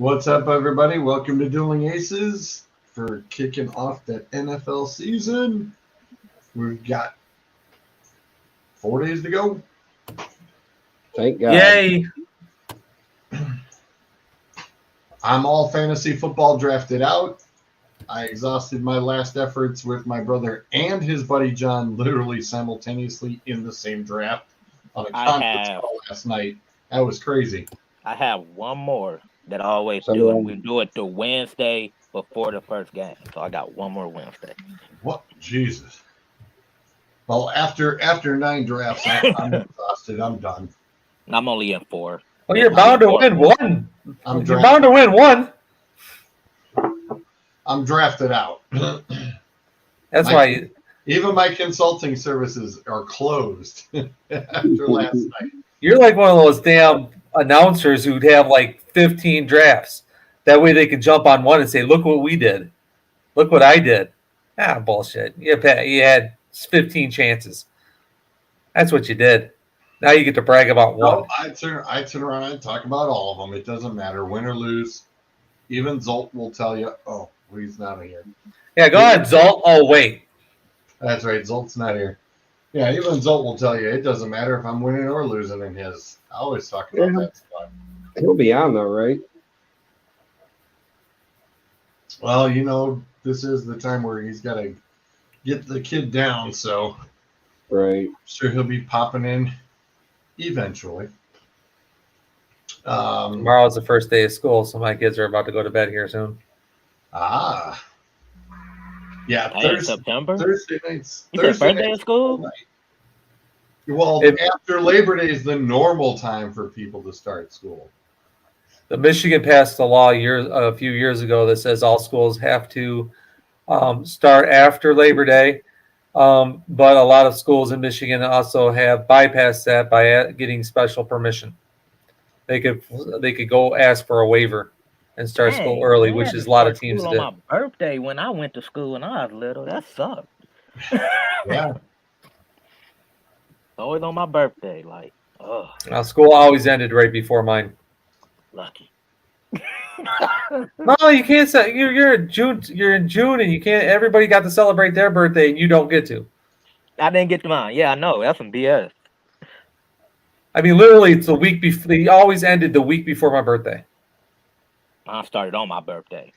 What's up, everybody? Welcome to Dueling Aces for kicking off that NFL season. We've got 4 days to go. Thank God. Yay! I'm all fantasy football drafted out. I exhausted my last efforts with my brother and his buddy John literally simultaneously in the same draft on a conference call last night. That was crazy. I have one more that I always So do, do I. and we do it the Wednesday before the first game. So I got one more Wednesday. What? Jesus. Well, after 9 drafts, I'm exhausted. I'm done. I'm only in 4. Well, you're bound to win one. I'm You're bound to win one. I'm drafted out. That's why. Even my consulting services are closed after last night. You're like one of those damn announcers who'd have like 15 drafts. That way they could jump on one and say, look what we did. Look what I did. Ah, bullshit. You had 15 chances. That's what you did. Now you get to brag about one. No, I turn around and talk about all of them. It doesn't matter, win or lose. Even Zolt will tell you, oh, he's not here. Yeah, go ahead, Zolt. Oh, wait. That's right, Zolt's not here. Yeah, even Zolt will tell you it doesn't matter if I'm winning or losing in his. I always talk about that stuff. He'll be on though, right? Well, this is the time where he's got to get the kid down, so Right. I'm sure he'll be popping in eventually. Tomorrow's the first day of school, so my kids are about to go to bed here soon. Yeah, September? Thursday nights. You said first day of school? Night. Well, after Labor Day is the normal time for people to start school. The Michigan passed a law a few years ago that says all schools have to start after Labor Day, but a lot of schools in Michigan also have bypassed that by getting special permission. They could go ask for a waiver and start school early, which is a lot of teams did. On my birthday when I went to school when I was little, that sucked. Yeah. Always on my birthday, like, oh. Now, school always ended right before mine. Lucky. No, you can't say you're in June. You're in June, and you can't. Everybody got to celebrate their birthday, and you don't get to. I didn't get to mine. Yeah, I know. That's some BS. I mean, literally, it's the week before. They always ended the week before my birthday. Mine started on my birthday,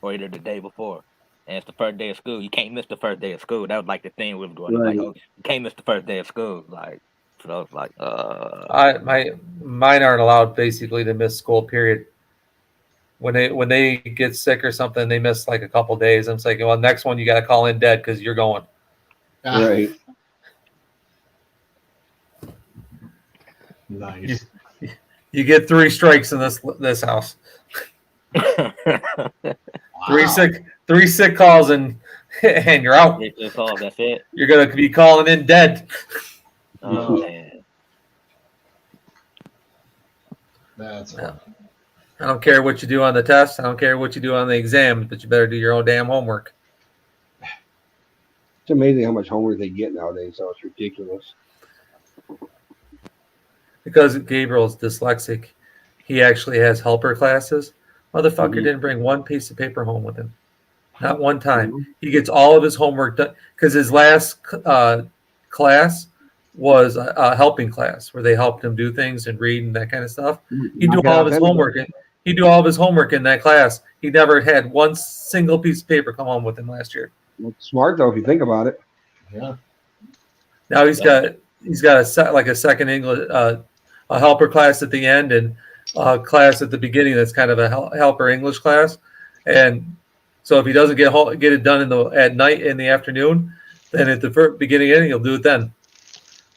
or either the day before. And it's the first day of school. You can't miss the first day of school. That was like the thing we were doing. Right. Like, oh, you can't miss the first day of school. Like, so I was like, Mine aren't allowed basically to miss school. Period. When they get sick or something, they miss like a couple days. I'm saying, well, next one you got to call in dead because you're going. Right. Nice. You get 3 strikes in this house. Wow. Three sick calls and you're out. That's it. You're gonna be calling in dead. Oh man. That's Yeah. I don't care what you do on the test. I don't care what you do on the exam, but you better do your own damn homework. It's amazing how much homework they get nowadays. So it's ridiculous. Because Gabriel's dyslexic, he actually has helper classes. Motherfucker didn't bring one piece of paper home with him. Not one time. He gets all of his homework done because his last class was a helping class where they helped him do things and read and that kind of stuff. He'd do all of his homework. He'd do all of his homework in that class. He never had one single piece of paper come home with him last year. It's smart though, if you think about it. Yeah. Now he's got a second English, a helper class at the end and a class at the beginning that's kind of a helper English class. And so if he doesn't get it done at night in the afternoon, then at the beginning he'll do it then.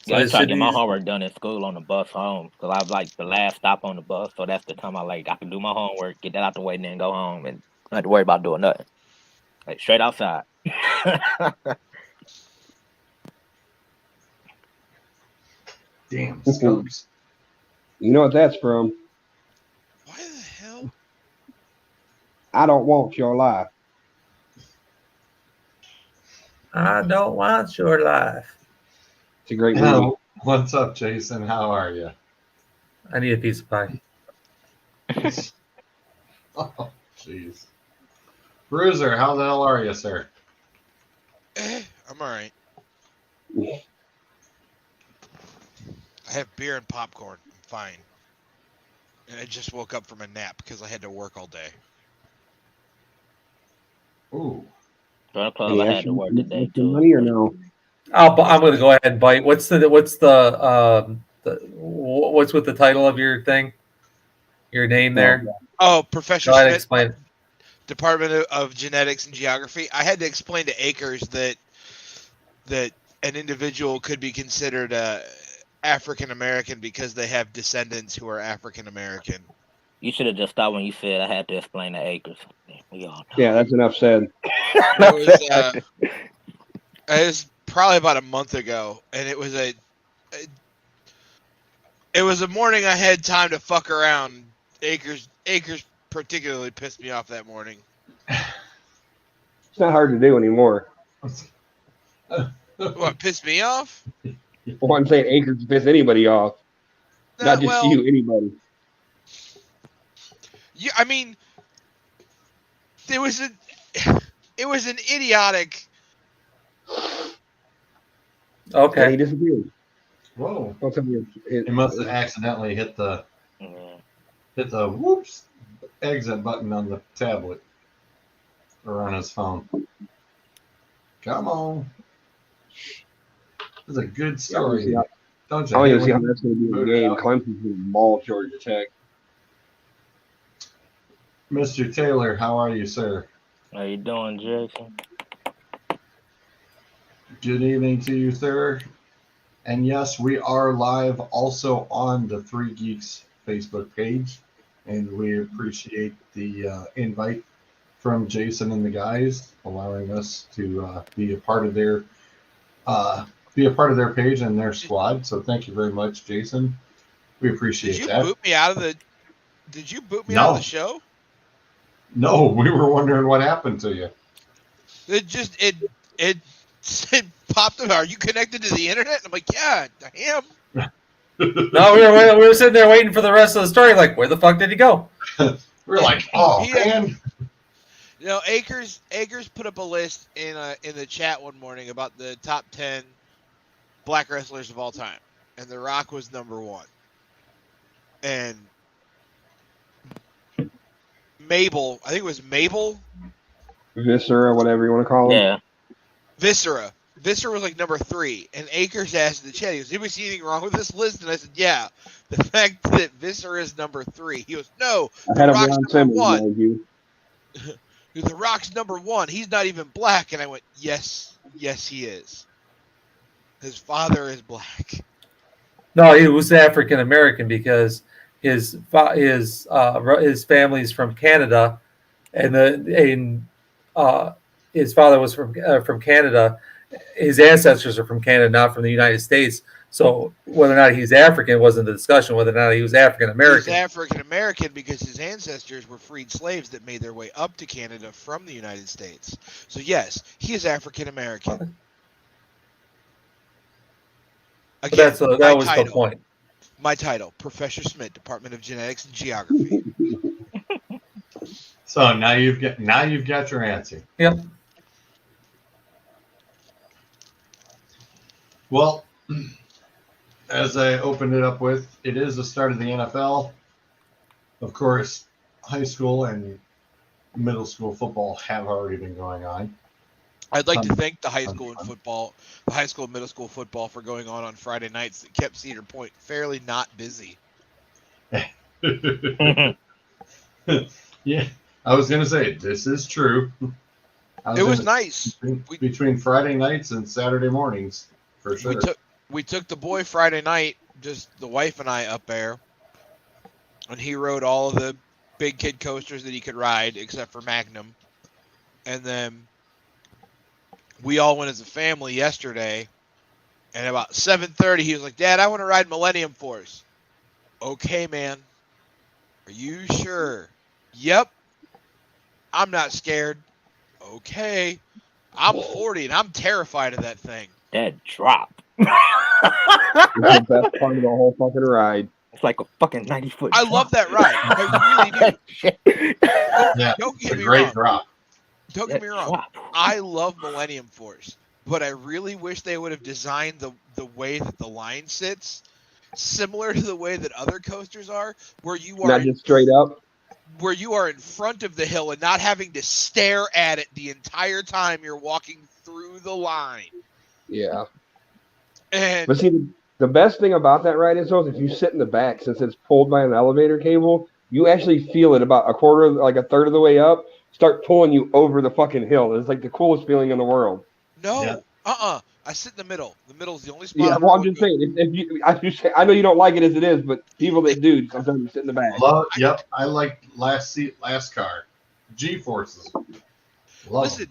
So I try to get my homework done at school on the bus home because I was like the last stop on the bus, so that's the time I can do my homework, get that out the way, and then go home and not have to worry about doing nothing. Like straight outside. Damn skunks. You know what that's from? Why the hell? I don't want your life. I don't want your life. It's a great movie. What's up, Jason? How are you? I need a piece of pie. Oh, jeez. Bruiser, how the hell are you, sir? I'm all right. I have beer and popcorn. I'm fine. And I just woke up from a nap because I had to work all day. Ooh. Join Club, Any I had extra, to work today extra too. money or no? I'm going to go ahead and bite. What's with the title of your thing? Your name there? Oh, Professor Go ahead and Smith, explain it. Department of Genetics and Geography. I had to explain to Akers that an individual could be considered African American because they have descendants who are African American. You should have just stopped when you said I had to explain the acres. We all know. Yeah, that's enough said. It was probably about a month ago, and it was a morning I had time to fuck around. Akers particularly pissed me off that morning. It's not hard to do anymore. What pissed me off? Well, I'm saying Acres piss anybody off. Not just Well, you, anybody. yeah, I mean, it was an idiotic. And Okay. he disappeared. Whoa. Don't tell me He must have accidentally hit the whoops exit button on the tablet or on his phone. Come on. This is a good story. Don't you? I don't even hate see how when that's going to be put a it game. out? Clemson's going to maul Georgia Tech. Mr. Taylor, how are you, sir? How you doing, Jason? Good evening to you, sir. And yes, we are live also on the Three Geeks Facebook page, and we appreciate the invite from Jason and the guys, allowing us to be a part of their page and their squad. So thank you very much, Jason. We appreciate Did you that. boot me out of the? Did you boot me out of the show? No, we were wondering what happened to you. It popped up. Are you connected to the internet? I'm like, yeah, I am. No, we were sitting there waiting for the rest of the story. Like, where the fuck did he go? We're like, oh man. You know, Akers put up a list in the chat one morning about the top 10 black wrestlers of all time, and The Rock was number 1. And Mabel, I think it was Mabel. Viscera, whatever you want to call him. Yeah. Viscera was like number 3, and Akers asked in the chat, he goes, "Did we see anything wrong with this list?" And I said, "Yeah, the fact that Viscera is number 3." He goes, "No, The Rock's number 1. The Rock's number 1. He's not even black." And I went, "Yes, he is. His father is black." No, he was African American because his family's from Canada, and his father was from Canada. His ancestors are from Canada, not from the United States. So whether or not he's African wasn't the discussion. Whether or not he was African American. He's African American because his ancestors were freed slaves that made their way up to Canada from the United States. So yes, he is African American. Again, That was the point. My title, Professor Smith, Department of Genetics and Geography. So now you've got your answer. Yep. Well, as I opened it up with, it is the start of the NFL. Of course, high school and middle school football have already been going on. I'd like to thank the high school and middle school football for going on Friday nights that kept Cedar Point fairly not busy. Yeah, I was going to say, this is true. It was nice. Between Friday nights and Saturday mornings, for sure. We took the boy Friday night, just the wife and I up there, and he rode all of the big kid coasters that he could ride, except for Magnum. And then we all went as a family yesterday, and about 7:30, he was like, "Dad, I want to ride Millennium Force." "Okay, man. Are you sure?" "Yep. I'm not scared." "Okay. I'm 40 and I'm terrified of that thing." That drop. It's the best part of the whole fucking ride. It's like a fucking 90-foot. I love that ride. I really do. Shit. Yeah, Don't it's get a me great wrong. drop. Don't get me wrong. Wow. I love Millennium Force, but I really wish they would have designed the way that the line sits similar to the way that other coasters are, where you are Not just straight up. where you are in front of the hill and not having to stare at it the entire time you're walking through the line. Yeah. And But see, the best thing about that ride is, though, is if you sit in the back, since it's pulled by an elevator cable, you actually feel it about like a third of the way up, start pulling you over the fucking hill. It's like the coolest feeling in the world. no, Yeah. I sit in the middle. The middle's the only spot. Yeah, I'm well, I'm really just good. saying, I know you don't like it as it is, but people that do sometimes sit in the back. Yep, I like last seat, last car. G-forces. Love 'em. Listen,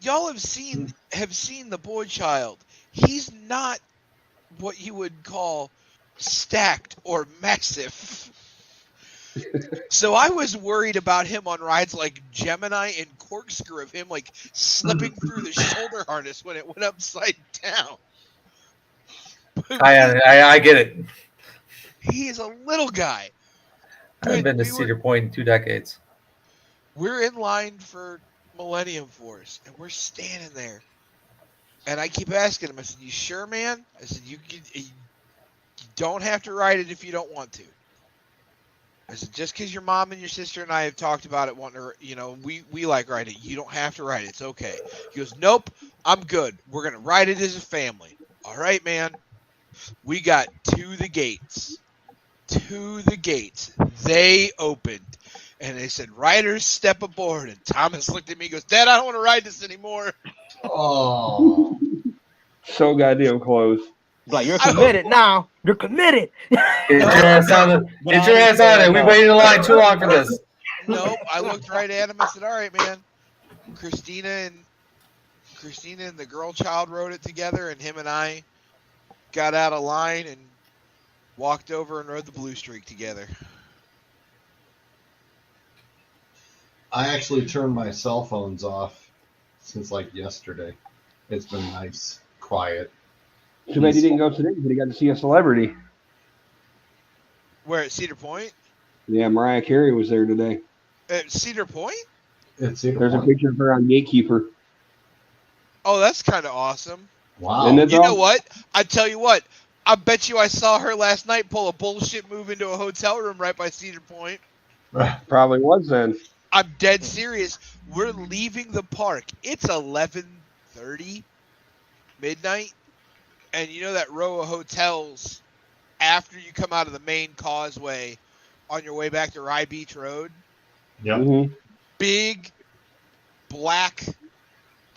y'all have seen the boy child. He's not what you would call stacked or massive. So I was worried about him on rides like Gemini and Corkscrew, of him like slipping through the shoulder harness when it went upside down. I get it. He is a little guy. I haven't been to Cedar Point in 2 decades. We're in line for Millennium Force, and we're standing there. And I keep asking him, I said, "You sure, man?" I said, you don't have to ride it if you don't want to. I said, just because your mom and your sister and I have talked about it, wanting to, we like riding it. You don't have to ride it. It's okay. He goes, "Nope, I'm good. We're going to ride it as a family." All right, man. We got to the gates. They opened. And they said, "Riders, step aboard." And Thomas looked at me and goes, "Dad, I don't want to ride this anymore." Oh. So goddamn close. Like, you're committed now. You're committed. Get your ass on it. Get your ass on it. We waited in line too long for this. Nope. I looked right at him. I said, "All right, man." Christina and the girl child rode it together, and him and I got out of line and walked over and rode the Blue Streak together. I actually turned my cell phones off since like yesterday. It's been nice, quiet. Too bad he didn't go today, but he got to see a celebrity. Where, at Cedar Point? Yeah, Mariah Carey was there today. At Cedar Point? It's Cedar There's a Point. picture of her on Gatekeeper. Oh, that's kind of awesome. Wow. And it's You know all- what? I tell you what. I bet you I saw her last night pull a bullshit move into a hotel room right by Cedar Point. Probably was then. I'm dead serious. We're leaving the park. It's 11:30, midnight. And you know that row of hotels after you come out of the main causeway on your way back to Rye Beach Road? Yep. Mm-hmm. Big black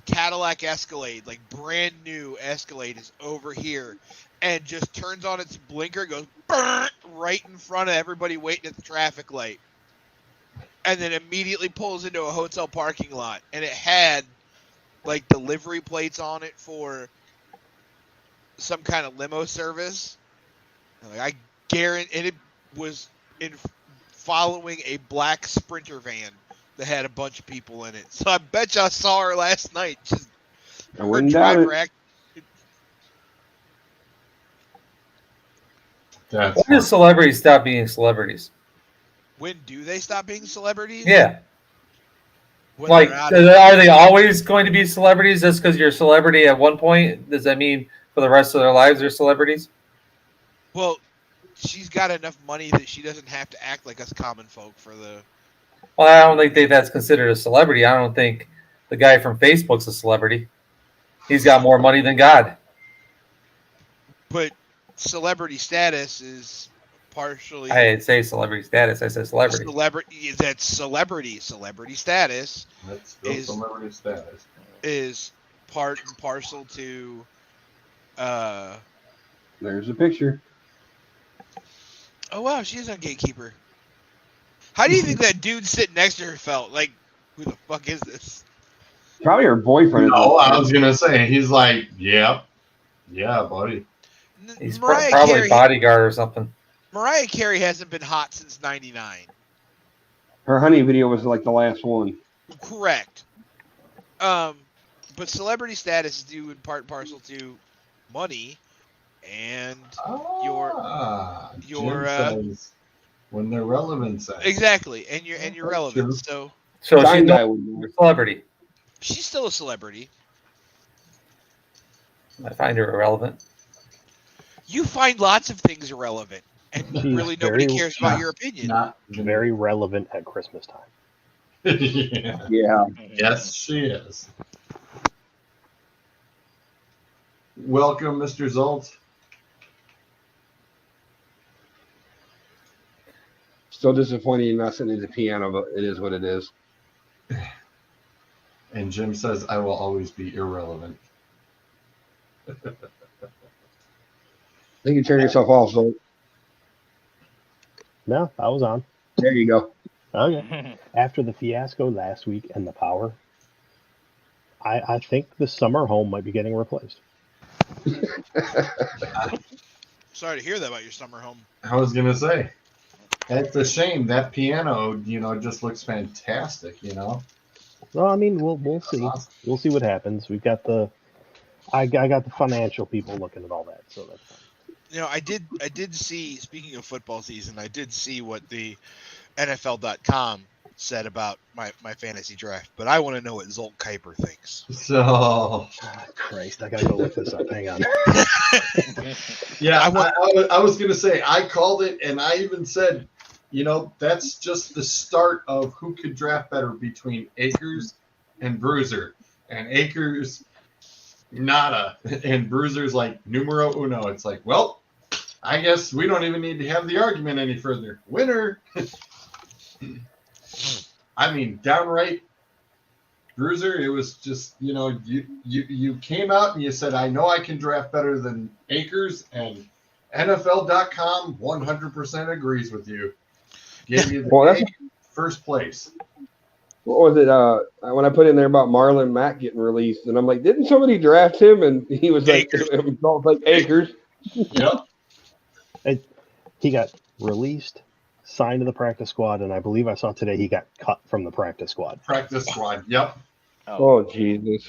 Cadillac Escalade, like brand new Escalade, is over here and just turns on its blinker, goes right in front of everybody waiting at the traffic light, and then immediately pulls into a hotel parking lot. And it had like delivery plates on it for some kind of limo service. Like, I guarantee, and it was following a black Sprinter van that had a bunch of people in it. So I bet you I saw her last night. Just I her wouldn't doubt driver it. act. That's When do celebrities stop being celebrities? When do they stop being celebrities? Yeah. When Like, they're out are they always going to be celebrities just because you're a celebrity at one point? Does that mean for the rest of their lives they're celebrities? Well, she's got enough money that she doesn't have to act like us common folk for the. Well, I don't think that's considered a celebrity. I don't think the guy from Facebook's a celebrity. He's got more money than God. But celebrity status is partially. I didn't say celebrity status. I said celebrity. Celebrity. That's celebrity. Celebrity status That's still is- celebrity status. is part and parcel to. There's a picture. Oh wow, she is on Gatekeeper. How do you think that dude sitting next to her felt? Like, who the fuck is this? Probably her boyfriend. No, I was gonna say he's like, yep, yeah, buddy. He's Mariah probably Carey. bodyguard or something. Mariah Carey hasn't been hot since '99. Her honey video was like the last one. Correct. But celebrity status is due in part and parcel to money, and Jim says when they're relevant. exactly, and you're That's relevant. true. So So Shine she's guy not would a celebrity. she's still a celebrity. I find her irrelevant. You find lots of things irrelevant, and She's really nobody very- cares about your opinion. Not Very relevant at Christmas time. yeah. Yeah. Yes, she is. Welcome, Mr. Zolt. Still disappointed you're not sitting at the piano, but it is what it is. And Jim says, I will always be irrelevant. I think you turn yourself off, so No, I was on. there you go. Okay. After the fiasco last week and the power, I think the summer home might be getting replaced. Sorry to hear that about your summer home. I was going to say, it's a shame. That piano, just looks fantastic, Well, I mean, we'll see. Awesome. We'll see what happens. We've got I got the financial people looking at all that, so that's fine. I did see, speaking of football season, I did see what the NFL.com said about my fantasy draft, but I want to know what Zolt Kuiper thinks. So, Oh, Christ, I gotta go look this up. Hang on. yeah, I was going to say, I called it, and I even said, that's just the start of who could draft better between Akers and Bruiser. And Akers, nada. And Bruiser's like, numero uno. It's like, well, I guess we don't even need to have the argument any further. Winner. I mean, downright Bruiser, it was just, you came out and you said, I know I can draft better than Akers, and NFL.com 100% agrees with you. Gave you the first place. What was it? When I put in there about Marlon Mack getting released, and I'm like, didn't somebody draft him? And he was like, it felt like Akers. Yep. He got released, signed to the practice squad, and I believe I saw today he got cut from the practice squad. Practice squad. Yep. Oh, Jesus.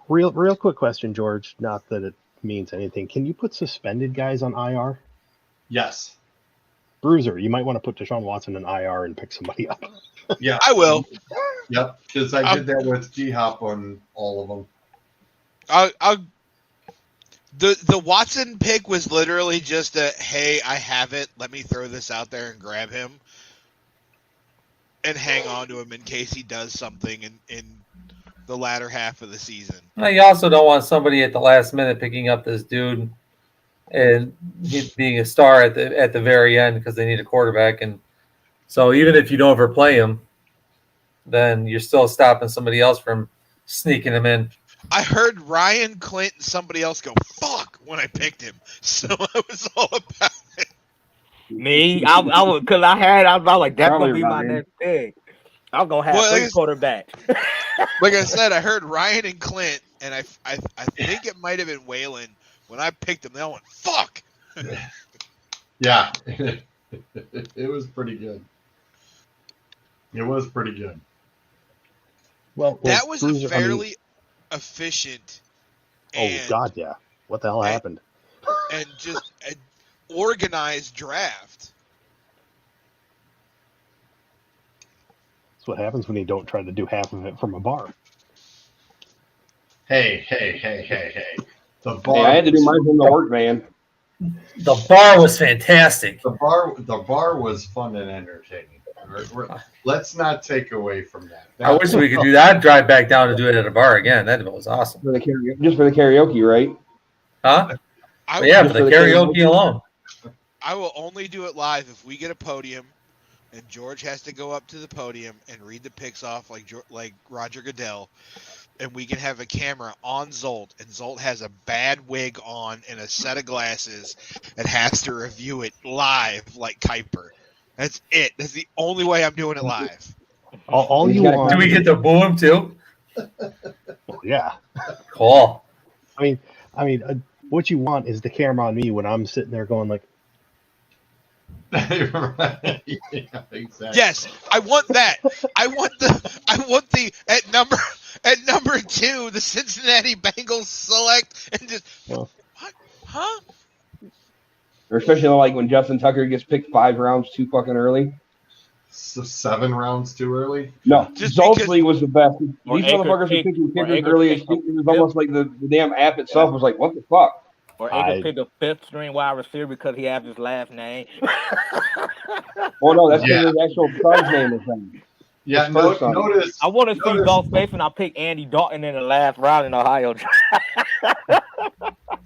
Real quick question, George. Not that it means anything. Can you put suspended guys on IR? Yes. Bruiser, you might want to put Deshaun Watson in IR and pick somebody up. Yeah. I will. Yep. Because I did that with D-Hop on all of them. The Watson pick was literally just a, hey, I have it. Let me throw this out there and grab him and hang on to him in case he does something in the latter half of the season. Now, you also don't want somebody at the last minute picking up this dude and he being a star at the very end because they need a quarterback. And so even if you don't ever play him, then you're still stopping somebody else from sneaking him in. I heard Ryan Clint and somebody else go, fuck, when I picked him. So I was all about it. Me, I was, because I was like, that's Probably going to be my Ryan. next thing. I'm going to have Well, three quarterbacks. Like I said, I heard Ryan and Clint, and I think it might have been Waylon. When I picked them, they all went, fuck. Yeah. It was pretty good. It was pretty good. Well, That was Bruiser, a fairly efficient and, God, yeah. What the hell happened? and just an organized draft. That's what happens when you don't try to do half of it from a bar. Hey. The bar. Hey, I had to do mine from the work van. The bar was fantastic. The bar was fun and entertaining. Let's not take away from that. I wish we could do that. I'd drive back down to do it at a bar again. That was awesome. Just for the karaoke, right? Huh? I, But yeah, Just for the for the karaoke karaoke? alone. I will only do it live if we get a podium and George has to go up to the podium and read the picks off like Roger Goodell, and we can have a camera on Zolt, and Zolt has a bad wig on and a set of glasses and has to review it live like Kuiper. That's it. That's the only way I'm doing it live. All He's you got a want. Do we get to boo him too? Yeah. Cool. I mean, what you want is the camera on me when I'm sitting there going like, Right. Yeah, exactly. Yes, I want that. I want the at number 2, the Cincinnati Bengals select and just well, what? Huh? Or especially like when Justin Tucker gets picked 5 rounds too fucking early. So 7 rounds too early. No, Just Zolsley was the best. Or These Akers motherfuckers were pick- picking or kickers Akers early as pick shit. a It was almost like the damn app itself was like, what the fuck? Or I- Akers pick a 5th string wide receiver because he has his last name. Well, no, that's because Yeah. his actual son's name is him. Yeah, His first son. notice. I want to see notice- Zoe Space and I pick Andy Dalton in the last round in Ohio.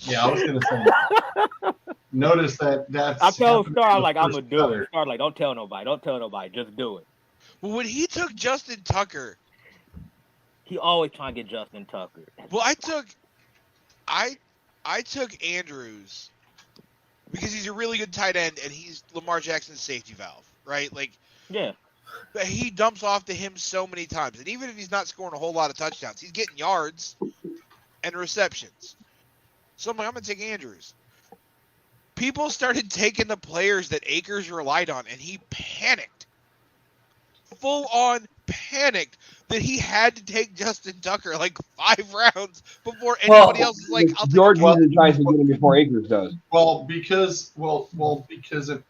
Yeah, I was gonna say. Notice that's. I told happened Star, to I'm the like, I'm first gonna do cutter. it. Star, like, don't tell nobody. Don't tell nobody. Just do it. Well, when he took Justin Tucker, He always trying to get Justin Tucker. well, I took Andrews because he's a really good tight end and he's Lamar Jackson's safety valve, right? Like, Yeah. he dumps off to him so many times, and even if he's not scoring a whole lot of touchdowns, he's getting yards and receptions. So I'm like, I'm gonna take Andrews. People started taking the players that Akers relied on, and he panicked, full on panicked that he had to take Justin Tucker like 5 rounds before anybody else is like, I'll take George well, usually tries to get him before Akers does. Well, because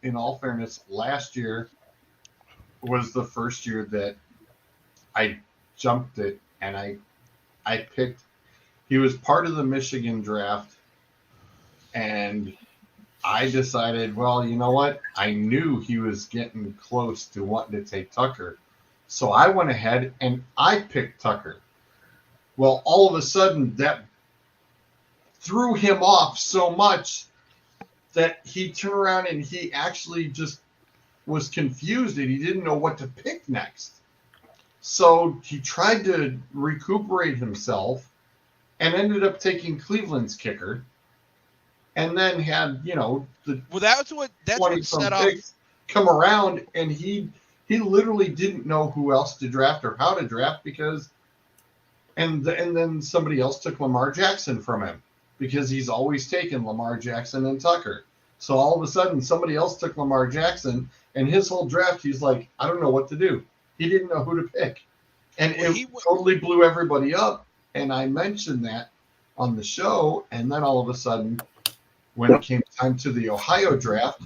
in all fairness, last year was the first year that I jumped it and I picked. He was part of the Michigan draft, and I decided, well, you know what? I knew he was getting close to wanting to take Tucker, so I went ahead and I picked Tucker. Well, all of a sudden that threw him off so much that he turned around and he actually just was confused and he didn't know what to pick next. So he tried to recuperate himself and ended up taking Cleveland's kicker, and then had, the Well, that's what 20 set some off. picks come around, and he literally didn't know who else to draft or how to draft because and then somebody else took Lamar Jackson from him because he's always taken Lamar Jackson and Tucker. So all of a sudden somebody else took Lamar Jackson, and his whole draft he's like, I don't know what to do. He didn't know who to pick. And Well, it totally blew everybody up. And I mentioned that on the show, and then all of a sudden, when it came time to the Ohio draft,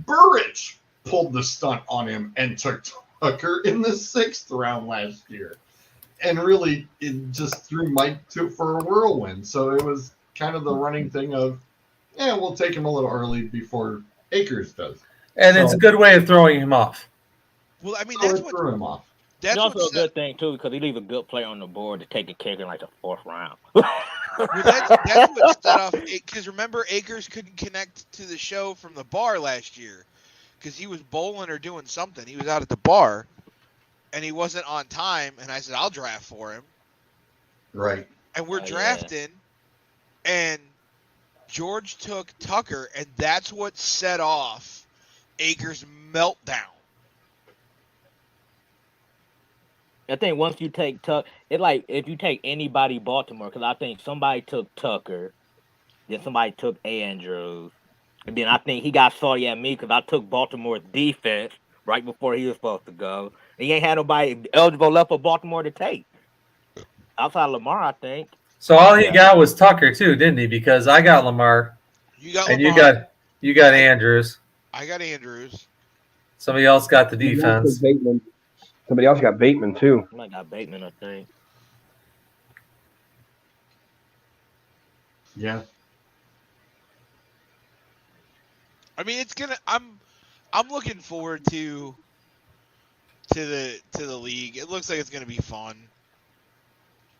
Burridge pulled the stunt on him and took Tucker in the 6th round last year. And really, it just threw Mike for a whirlwind. So it was kind of the running thing of, we'll take him a little early before Akers does. And So- it's a good way of throwing him off. Well, I mean, So that's it what threw him off. that's It's what also a set, good thing too because he leave a good player on the board to take a kicker in like the 4th round. well, that's what set off. Because remember, Akers couldn't connect to the show from the bar last year because he was bowling or doing something. He was out at the bar, and he wasn't on time. And I said, I'll draft for him. Right. And we're Oh, yeah. drafting, and George took Tucker, and that's what set off Akers' meltdown. I think once you take Tucker, it's like if you take anybody Baltimore, because I think somebody took Tucker, then somebody took Andrews, and then I think he got salty at me because I took Baltimore's defense right before he was supposed to go. He ain't had nobody eligible left for Baltimore to take. Outside Lamar, I think. So all he got was Tucker too, didn't he? Because I got Lamar You got and Lamar. you got Andrews. I got Andrews. Somebody else got the defense. Bateman. Somebody else got Bateman too. I got Bateman, I think. Yeah. I mean, it's gonna. I'm looking forward to the league. It looks like it's gonna be fun.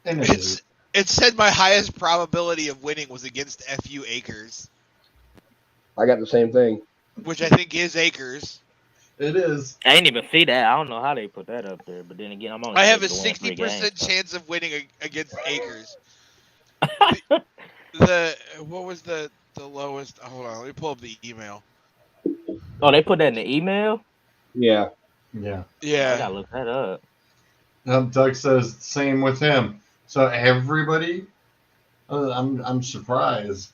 And it is. It said my highest probability of winning was against FU Akers, I got the same thing. which I think is Akers. It is. I didn't even see that. I don't know how they put that up there. But then again, I'm on. I have a 60% 60% chance of winning against Akers. What was the lowest? Hold on, let me pull up the email. Oh, they put that in the email? Yeah. Yeah. I Yeah, gotta look that up. Doug says same with him. So everybody, I'm surprised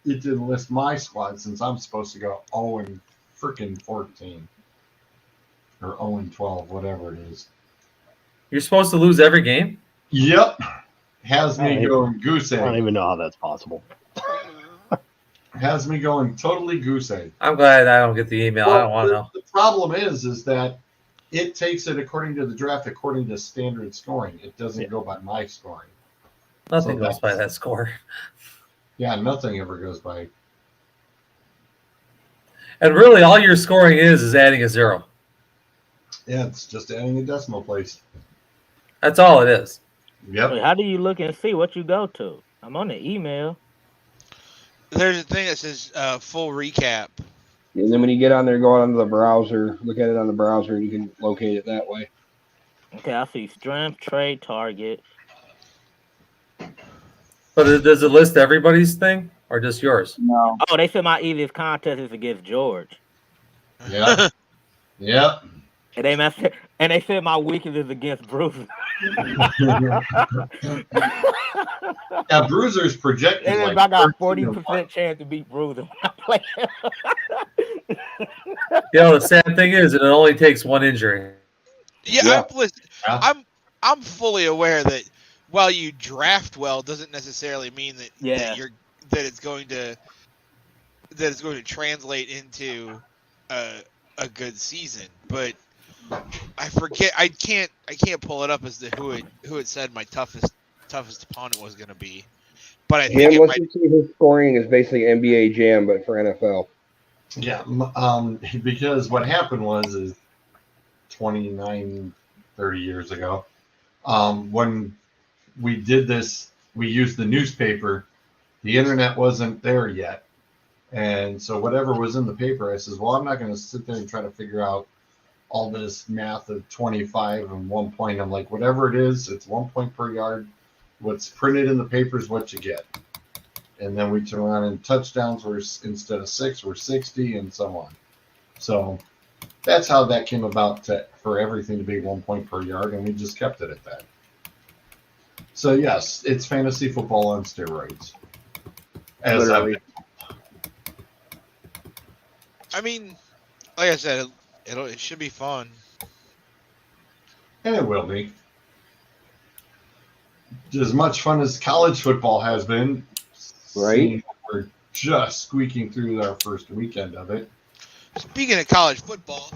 it didn't list my squad since I'm supposed to go 0 and freaking 14 or 0 and 12, whatever it is. You're supposed to lose every game? Yep, has me Right. going goose I don't egg. even know how that's possible. has me going totally goose egg. I'm glad I don't get the email. I don't want to know. The problem is that it takes it according to the draft, according to standard scoring. It doesn't go by my scoring. Nothing So goes by that score. Yeah, nothing ever goes by. And really, all your scoring is adding a 0. Yeah, it's just adding a decimal place. That's all it is. Yep. Wait, how do you look and see what you go to? I'm on the email. There's a thing that says full recap. And then when you get on there, go onto the browser, look at it on the browser, and you can locate it that way. Okay, I see strength, trade, target. But does it list everybody's thing or just yours? No. Oh, they said my easiest contest is against George. Yep. Yep. And they said my weakest is against Bruce. Yeah, Bruiser's projected And like I got 13 and 40% chance to beat Bruiser when I play him. The sad thing is, it only takes one injury. Yeah, Yeah. I'm fully aware that while you draft well doesn't necessarily mean that, that it's going to translate into a good season. But I forget. I can't pull it up as to who it said my toughest opponent was going to be. But I think Jam, listen to his scoring is basically NBA Jam, but for NFL. Yeah, because what happened is 29, 30 years ago, when we did this, we used the newspaper. The internet wasn't there yet. And so whatever was in the paper, I says, well, I'm not going to sit there and try to figure out all this math of 25 and 1 point. I'm like, whatever it is, it's 1 point per yard. What's printed in the paper is what you get. And then we turn around and touchdowns were, instead of 6, were 60 and so on. So that's how that came about for everything to be 1 point per yard. And we just kept it at that. So yes, it's fantasy football on steroids. I mean, like I said, it should be fun. And it will be. As much fun as college football has been. Right. We're just squeaking through our first weekend of it. Speaking of college football,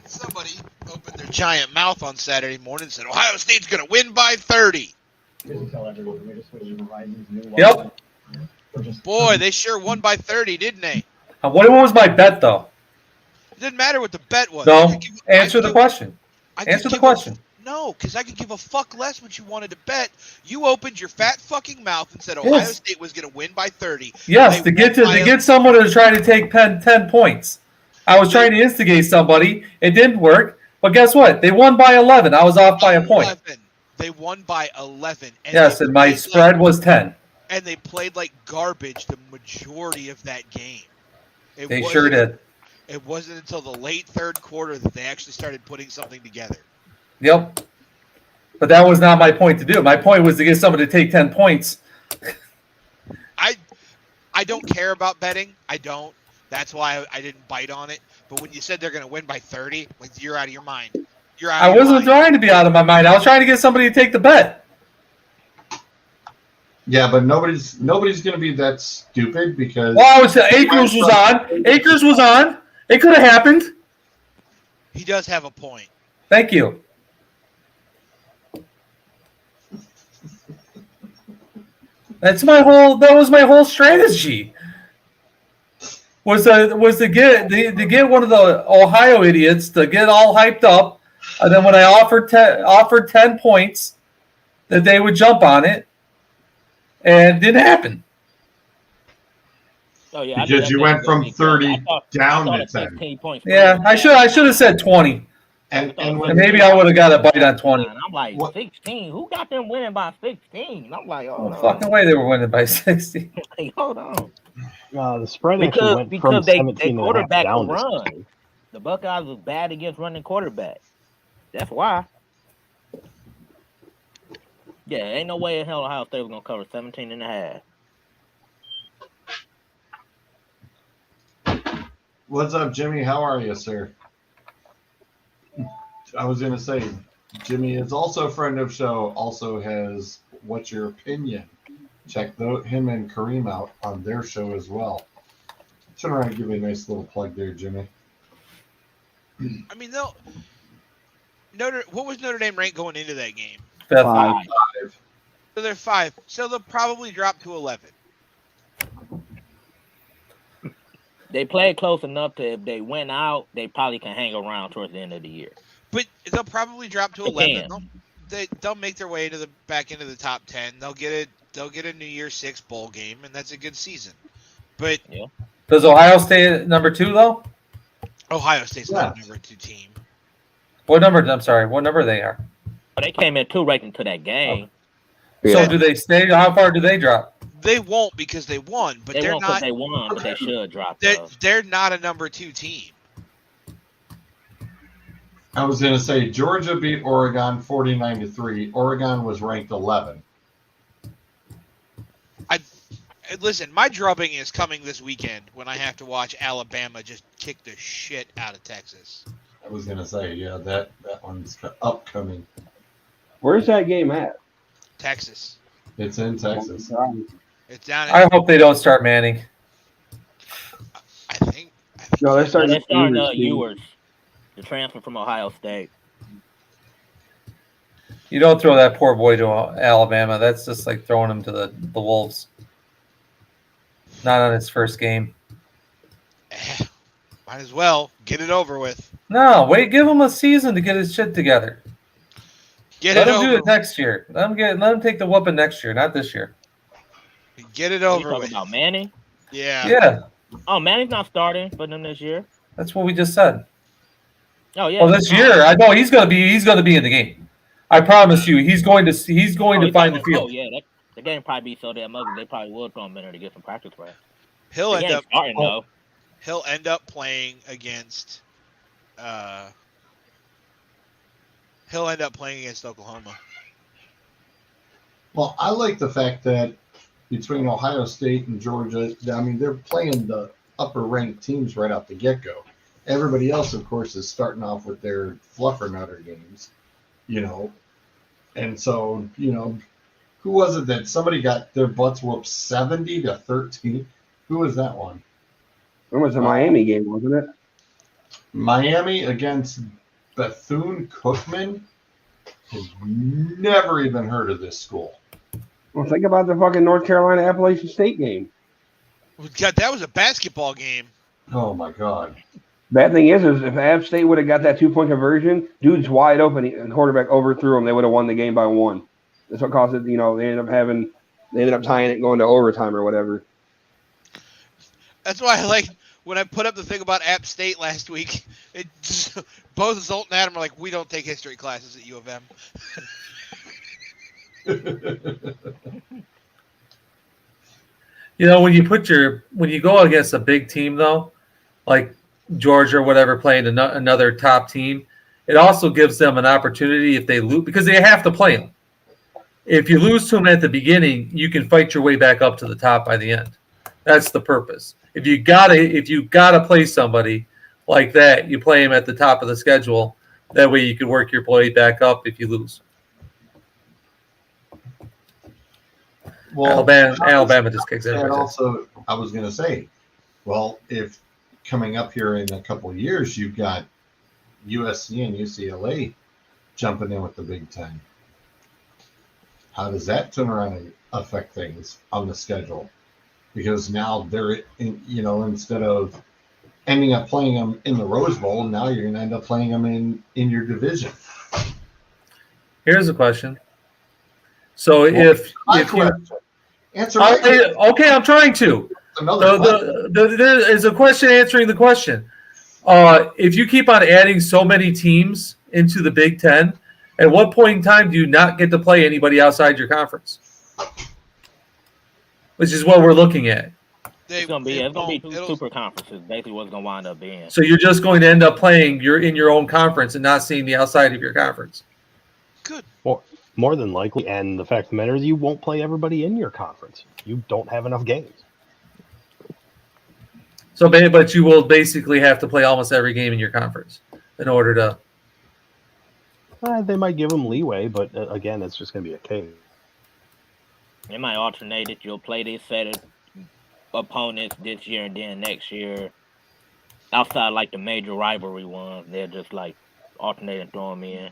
somebody opened their giant mouth on Saturday morning and said, Ohio State's going to win by 30. Yep. Boy, they sure won by 30, didn't they? What was my bet, though? It didn't matter what the bet was. No. Answer the question. Answer the question. No, because I could give a fuck less what you wanted to bet. You opened your fat fucking mouth and said Ohio State was going to win by 30. Yes, to get someone to try to take 10 points. I was trying to instigate somebody. It didn't work. But guess what? They won by 11. I was off by a point. They won by 11. And my spread was 10. And they played like garbage the majority of that game. They sure did. It wasn't until the late third quarter that they actually started putting something together. Yep. But that was not my point to do. My point was to get someone to take 10 points. I don't care about betting. I don't. That's why I didn't bite on it. But when you said they're going to win by 30, like, you're out of your mind. I wasn't trying to be out of my mind. I was trying to get somebody to take the bet. Yeah, but nobody's going to be that stupid because. Well, Akers was on. Akers was on. It could have happened. He does have a point. Thank you. That was my whole strategy. Was to get one of the Ohio idiots to get all hyped up, and then when I offered 10 points, that they would jump on it, and it didn't happen. Oh yeah, because you went from 30 down to 10. Yeah, I should have said 20. And maybe I would have got a bite on 20. And I'm like, 16? Who got them winning by 16? I'm like, oh, no. Fucking way they were winning by 60. Like, hold on. The spread actually went from 17 quarterback down to run. 16. The Buckeyes was bad against running quarterback. That's why. Yeah, ain't no way in hell Ohio State was going to cover 17 and a half. What's up, Jimmy? How are you, sir? I was going to say, Jimmy is also a friend of show, also has What's Your Opinion? Check him and Kareem out on their show as well. Turn around and give me a nice little plug there, Jimmy. I mean, they'll. What was Notre Dame rank going into that game? Fifth. 5. So they're 5. So they'll probably drop to 11. They played close enough to if they went out, they probably can hang around towards the end of the year. But they'll probably drop to They 11. can. They'll make their way to the back into the top 10. They'll get a New Year's 6 bowl game, and that's a good season. But Does Ohio State at number 2 though? Ohio State's not a number 2 team. What number? I'm sorry. What number they are? But they came in 2 right into that game. So do they stay? How far do they drop? They won't because they won, but They are won't not. they won, but they should drop. They're not a number 2 team. I was going to say Georgia beat Oregon 49-3. Oregon was ranked 11. Listen, my drubbing is coming this weekend when I have to watch Alabama just kick the shit out of Texas. I was going to say, yeah, that one's upcoming. Where's that game at? Texas. It's in Texas. It's down. I hope they don't start Manning. I think No, they're starting. They're starting Ewers, dude. Ewers, the transfer from Ohio State. You don't throw that poor boy to Alabama. That's just like throwing him to the Wolves. Not on his first game. might as well get it over with. No, wait, give him a season to get his shit together. Let him do it next year. Let him take the whooping next year, not this year. Get it You over talking with. about Manning? Yeah. Yeah, Oh, Manning's not starting for them this year. that's what we just said. Oh yeah. Well, this year, I know he's gonna be in the game. I promise you, he's going to find the field. Oh yeah, the game probably be so damn ugly. They probably will throw him in there to get some practice reps. He'll He end ain't up starting though. he'll end up playing against Oklahoma. Well, I like the fact that between Ohio State and Georgia, I mean, they're playing the upper-ranked teams right out the get-go. Everybody else, of course, is starting off with their fluffer-nutter games, And so, who was it that somebody got their butts whooped 70-13? Who was that one? It was a Miami game, wasn't it? Miami against Bethune-Cookman. Has never even heard of this school. Well, think about the fucking North Carolina Appalachian State game. God, that was a basketball game. Oh, my God. Bad thing is if App State would have got that 2-point conversion, dude's wide open, and quarterback overthrew him, they would have won the game by 1. That's what caused it. They ended up tying it, going to overtime or whatever. That's why I like when I put up the thing about App State last week. Both Zoltan and Adam are like, we don't take history classes at U of M. When you go against a big team though, like Georgia or whatever playing another top team, it also gives them an opportunity if they lose, because they have to play them. If you lose to them at the beginning, you can fight your way back up to the top by the end. That's the purpose. If you gotta play somebody like that, you play them at the top of the schedule. That way you can work your way back up if you lose. Well, Alabama just kicks it. And also, I was going to say, well, if coming up here in a couple of years, you've got USC and UCLA jumping in with the Big Ten, how does that turn around and affect things on the schedule? Because now they're, instead of ending up playing them in the Rose Bowl, now you're going to end up playing them in your division. Here's a question. So Answer my question. okay, I'm trying to. There is a question answering the question. If you keep on adding so many teams into the Big Ten, at what point in time do you not get to play anybody outside your conference? Which is what we're looking at. It's gonna be two super conferences. Basically, what's gonna wind up being. So you're just going to end up playing in your own conference and not seeing the outside of your conference. Good. More than likely, and the fact of the matter is you won't play everybody in your conference. You don't have enough games. So, but you will basically have to play almost every game in your conference in order to. They might give them leeway, but again, it's just going to be a case. They might alternate it. You'll play this set opponents this year, and then next year, outside like the major rivalry ones, they're just like alternating throwing me in.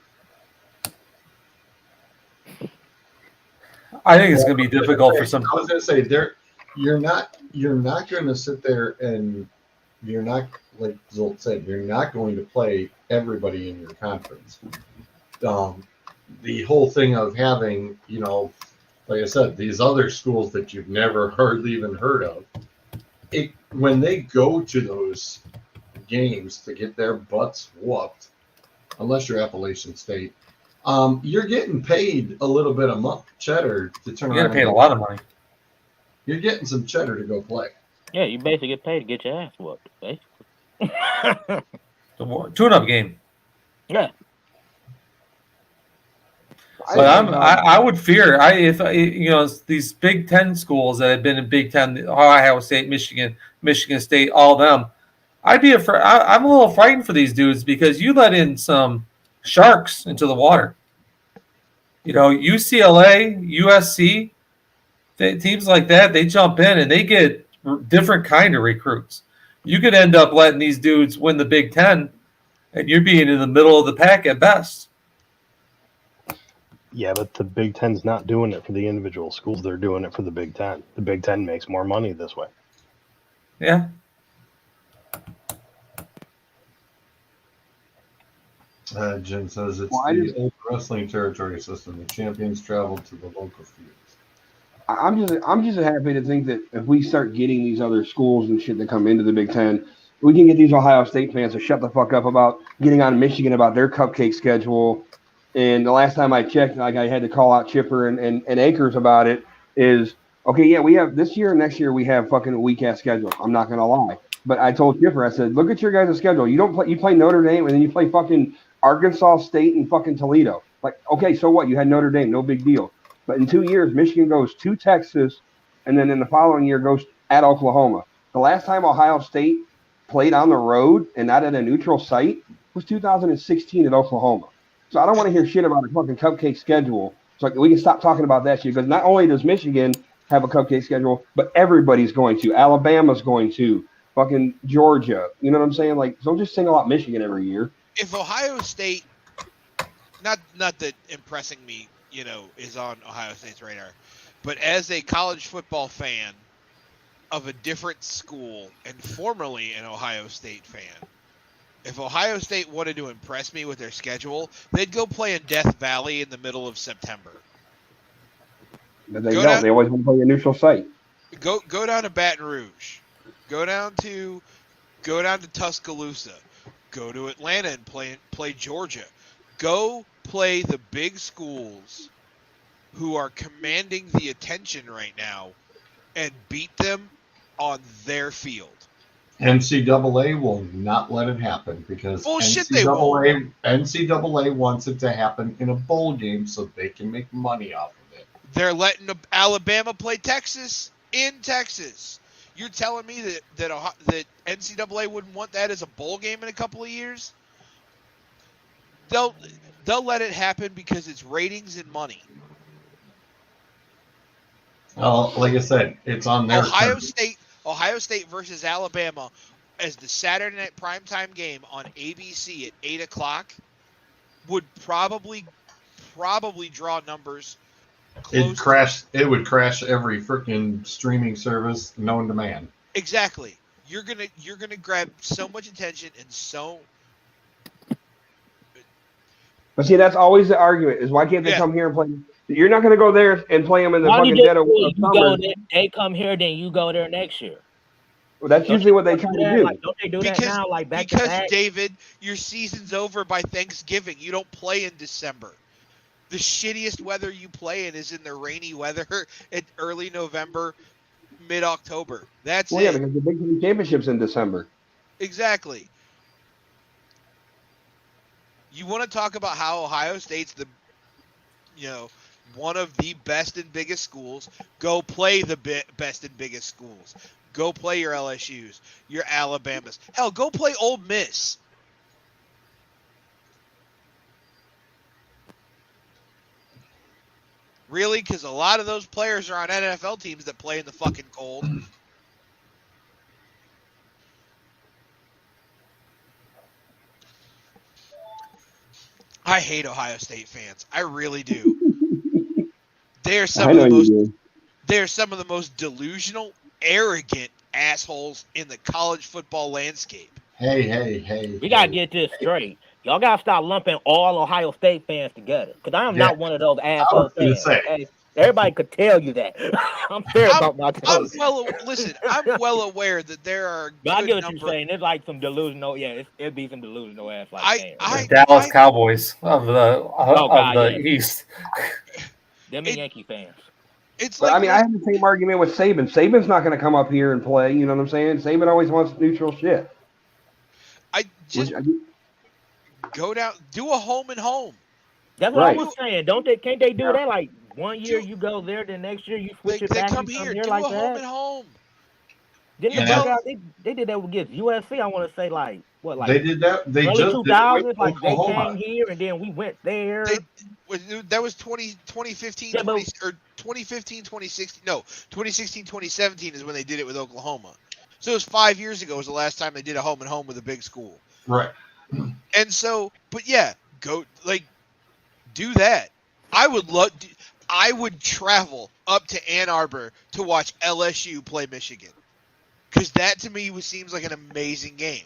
I think it's going to be difficult for some. I was going to say you're not going to sit there and you're not, like Zolt said, you're not going to play everybody in your conference. The whole thing of having, like I said, these other schools that you've never hardly even heard of, when they go to those games to get their butts whooped, unless you're Appalachian State, you're getting paid a little bit of cheddar to turn You're around. getting paid a lot of money. You're getting some cheddar to go play. Yeah, you basically get paid to get your ass whooped, basically. The tune-up game. Yeah. But I would fear if these Big Ten schools that have been in Big Ten, Ohio State, Michigan State, all of them. I'd be afraid. I'm a little frightened for these dudes because you let in some sharks into the water. UCLA, USC, teams like that, they jump in and they get different kind of recruits. You could end up letting these dudes win the Big Ten, and you're being in the middle of the pack at best. Yeah, but the Big Ten's not doing it for the individual schools. They're doing it for the Big Ten. The Big Ten makes more money this way. Yeah. Jim says it's the old wrestling territory system. The champions travel to the local fields. I'm just happy to think that if we start getting these other schools and shit that come into the Big Ten, we can get these Ohio State fans to shut the fuck up about getting on Michigan about their cupcake schedule. And the last time I checked, like I had to call out Chipper and Akers about it, is okay, yeah, we have this year and next year we have fucking a weak ass schedule. I'm not gonna lie. But I told Chipper, I said, look at your guys' schedule. You play Notre Dame and then you play fucking Arkansas State and fucking Toledo. Like, okay, so what? You had Notre Dame, no big deal. But in 2 years, Michigan goes to Texas, and then in the following year goes at Oklahoma. The last time Ohio State played on the road and not at a neutral site was 2016 at Oklahoma. So I don't want to hear shit about a fucking cupcake schedule. So we can stop talking about that shit because not only does Michigan have a cupcake schedule, but everybody's going to. Alabama's going to. Fucking Georgia. You know what I'm saying? Like, don't just single out Michigan every year. If Ohio State, not that impressing me, is on Ohio State's radar, but as a college football fan of a different school and formerly an Ohio State fan, if Ohio State wanted to impress me with their schedule, they'd go play in Death Valley in the middle of September. But they don't. They always want to play a neutral site. Go down to Baton Rouge. Go down to Tuscaloosa. Go to Atlanta and play Georgia. Go play the big schools who are commanding the attention right now and beat them on their field. NCAA will not let it happen because NCAA wants it to happen in a bowl game so they can make money off of it. They're letting Alabama play Texas in Texas. You're telling me that NCAA wouldn't want that as a bowl game in a couple of years? They'll let it happen because it's ratings and money. Well, like I said, it's on their Ohio State versus Alabama as the Saturday night primetime game on ABC at 8:00 would probably draw numbers. It would crash every freaking streaming service known to man. Exactly. You're gonna grab so much attention and so. But see, that's always the argument: is why can't they come here and play? You're not going to go there and play them in the fucking dead of summer. They come here, then you go there next year. Well, that's usually what they try to do. Like, don't they do that now? Like back to back? David, your season's over by Thanksgiving. You don't play in December. The shittiest weather you play in is in the rainy weather in early November, mid-October. That's it. Yeah, because the Big Ten Championship's in December. Exactly. You want to talk about how Ohio State's one of the best and biggest schools? Go play the best and biggest schools. Go play your LSUs, your Alabamas. Hell, go play Ole Miss. Really? Because a lot of those players are on NFL teams that play in the fucking cold. I hate Ohio State fans. I really do. They're I some of know the you most do. they're some of the most delusional, arrogant assholes in the college football landscape. Hey. We gotta get this straight. Y'all gotta stop lumping all Ohio State fans together. Cause I am Yeah, not one of those I asshole was gonna fans. say. Okay, everybody could tell you that. I'm fair I'm about my I'm team. listen, I'm well aware that there are a But I good get what you're number. saying. There's like some delusional. Yeah, it'd be some delusional ass like I fans. The I Dallas I Cowboys of Oh God, the yeah, East. them and it, Yankee fans. it's But I like mean, when I I have the same argument with Saban. Saban's not going to come up here and play. You know what I'm saying? Saban always wants neutral shit. just go down, do a home and home. That's what I Right. was saying. Don't they? Can't they do Yeah. that? Like one year Do you go there, the next year you they switch it back, come you come here, here do like a home that. and home. Didn't You the And bug tell out? They did that against USC. I want to say like what, They like did that. They early just did it with 2000s. Like they Oklahoma. came here and then we went there. that was 2015, Yeah, but 2015, 2016. No, 2016, 2017 is when they did it with Oklahoma. So it was 5 years ago was the last time they did a home and home with a big school. Right. And so, but yeah, go do that. I would travel up to Ann Arbor to watch LSU play Michigan because that to me seems like an amazing game.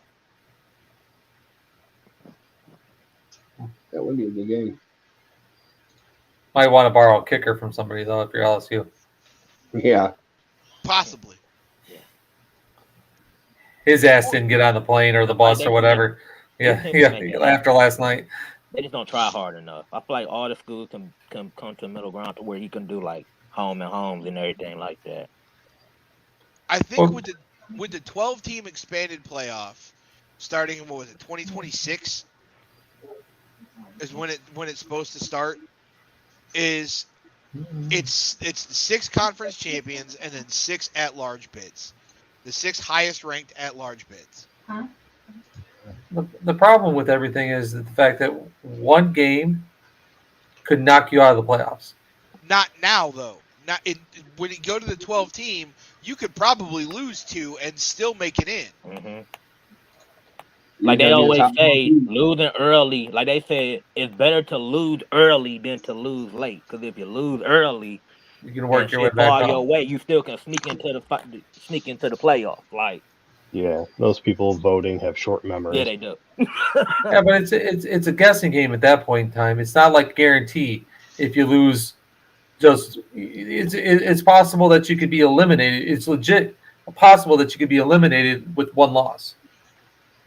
That would be a good game. Might want to borrow a kicker from somebody though if you're LSU. Yeah. Possibly. His ass didn't get on the plane or the bus or whatever. Yeah, team can make it after last night. They just don't try hard enough. I feel like all the schools can come to a middle ground to where you can do like home and homes and everything like that. I think Well, with the 12-team expanded playoff starting in, what was it, 2026 is when it's supposed to start. It's the 6 conference champions and then 6 at-large bids. The 6 highest ranked at-large bids. the problem with everything is the fact that one game could knock you out of the playoffs. Not now though. When you go to the 12 team, you could probably lose 2 and still make it in. Mm-hmm. You Like they gotta be the always top say, 14. losing early. Like they say, it's better to lose early than to lose late. Because if you lose early You can and work your way shit back fall your up. way, you still can sneak into the playoff. Like Yeah, those people voting have short yeah, memories. they do. Yeah, but it's a guessing game at that point in time. It's not like guarantee. If you lose, it's possible that you could be eliminated. It's legit possible that you could be eliminated with one loss.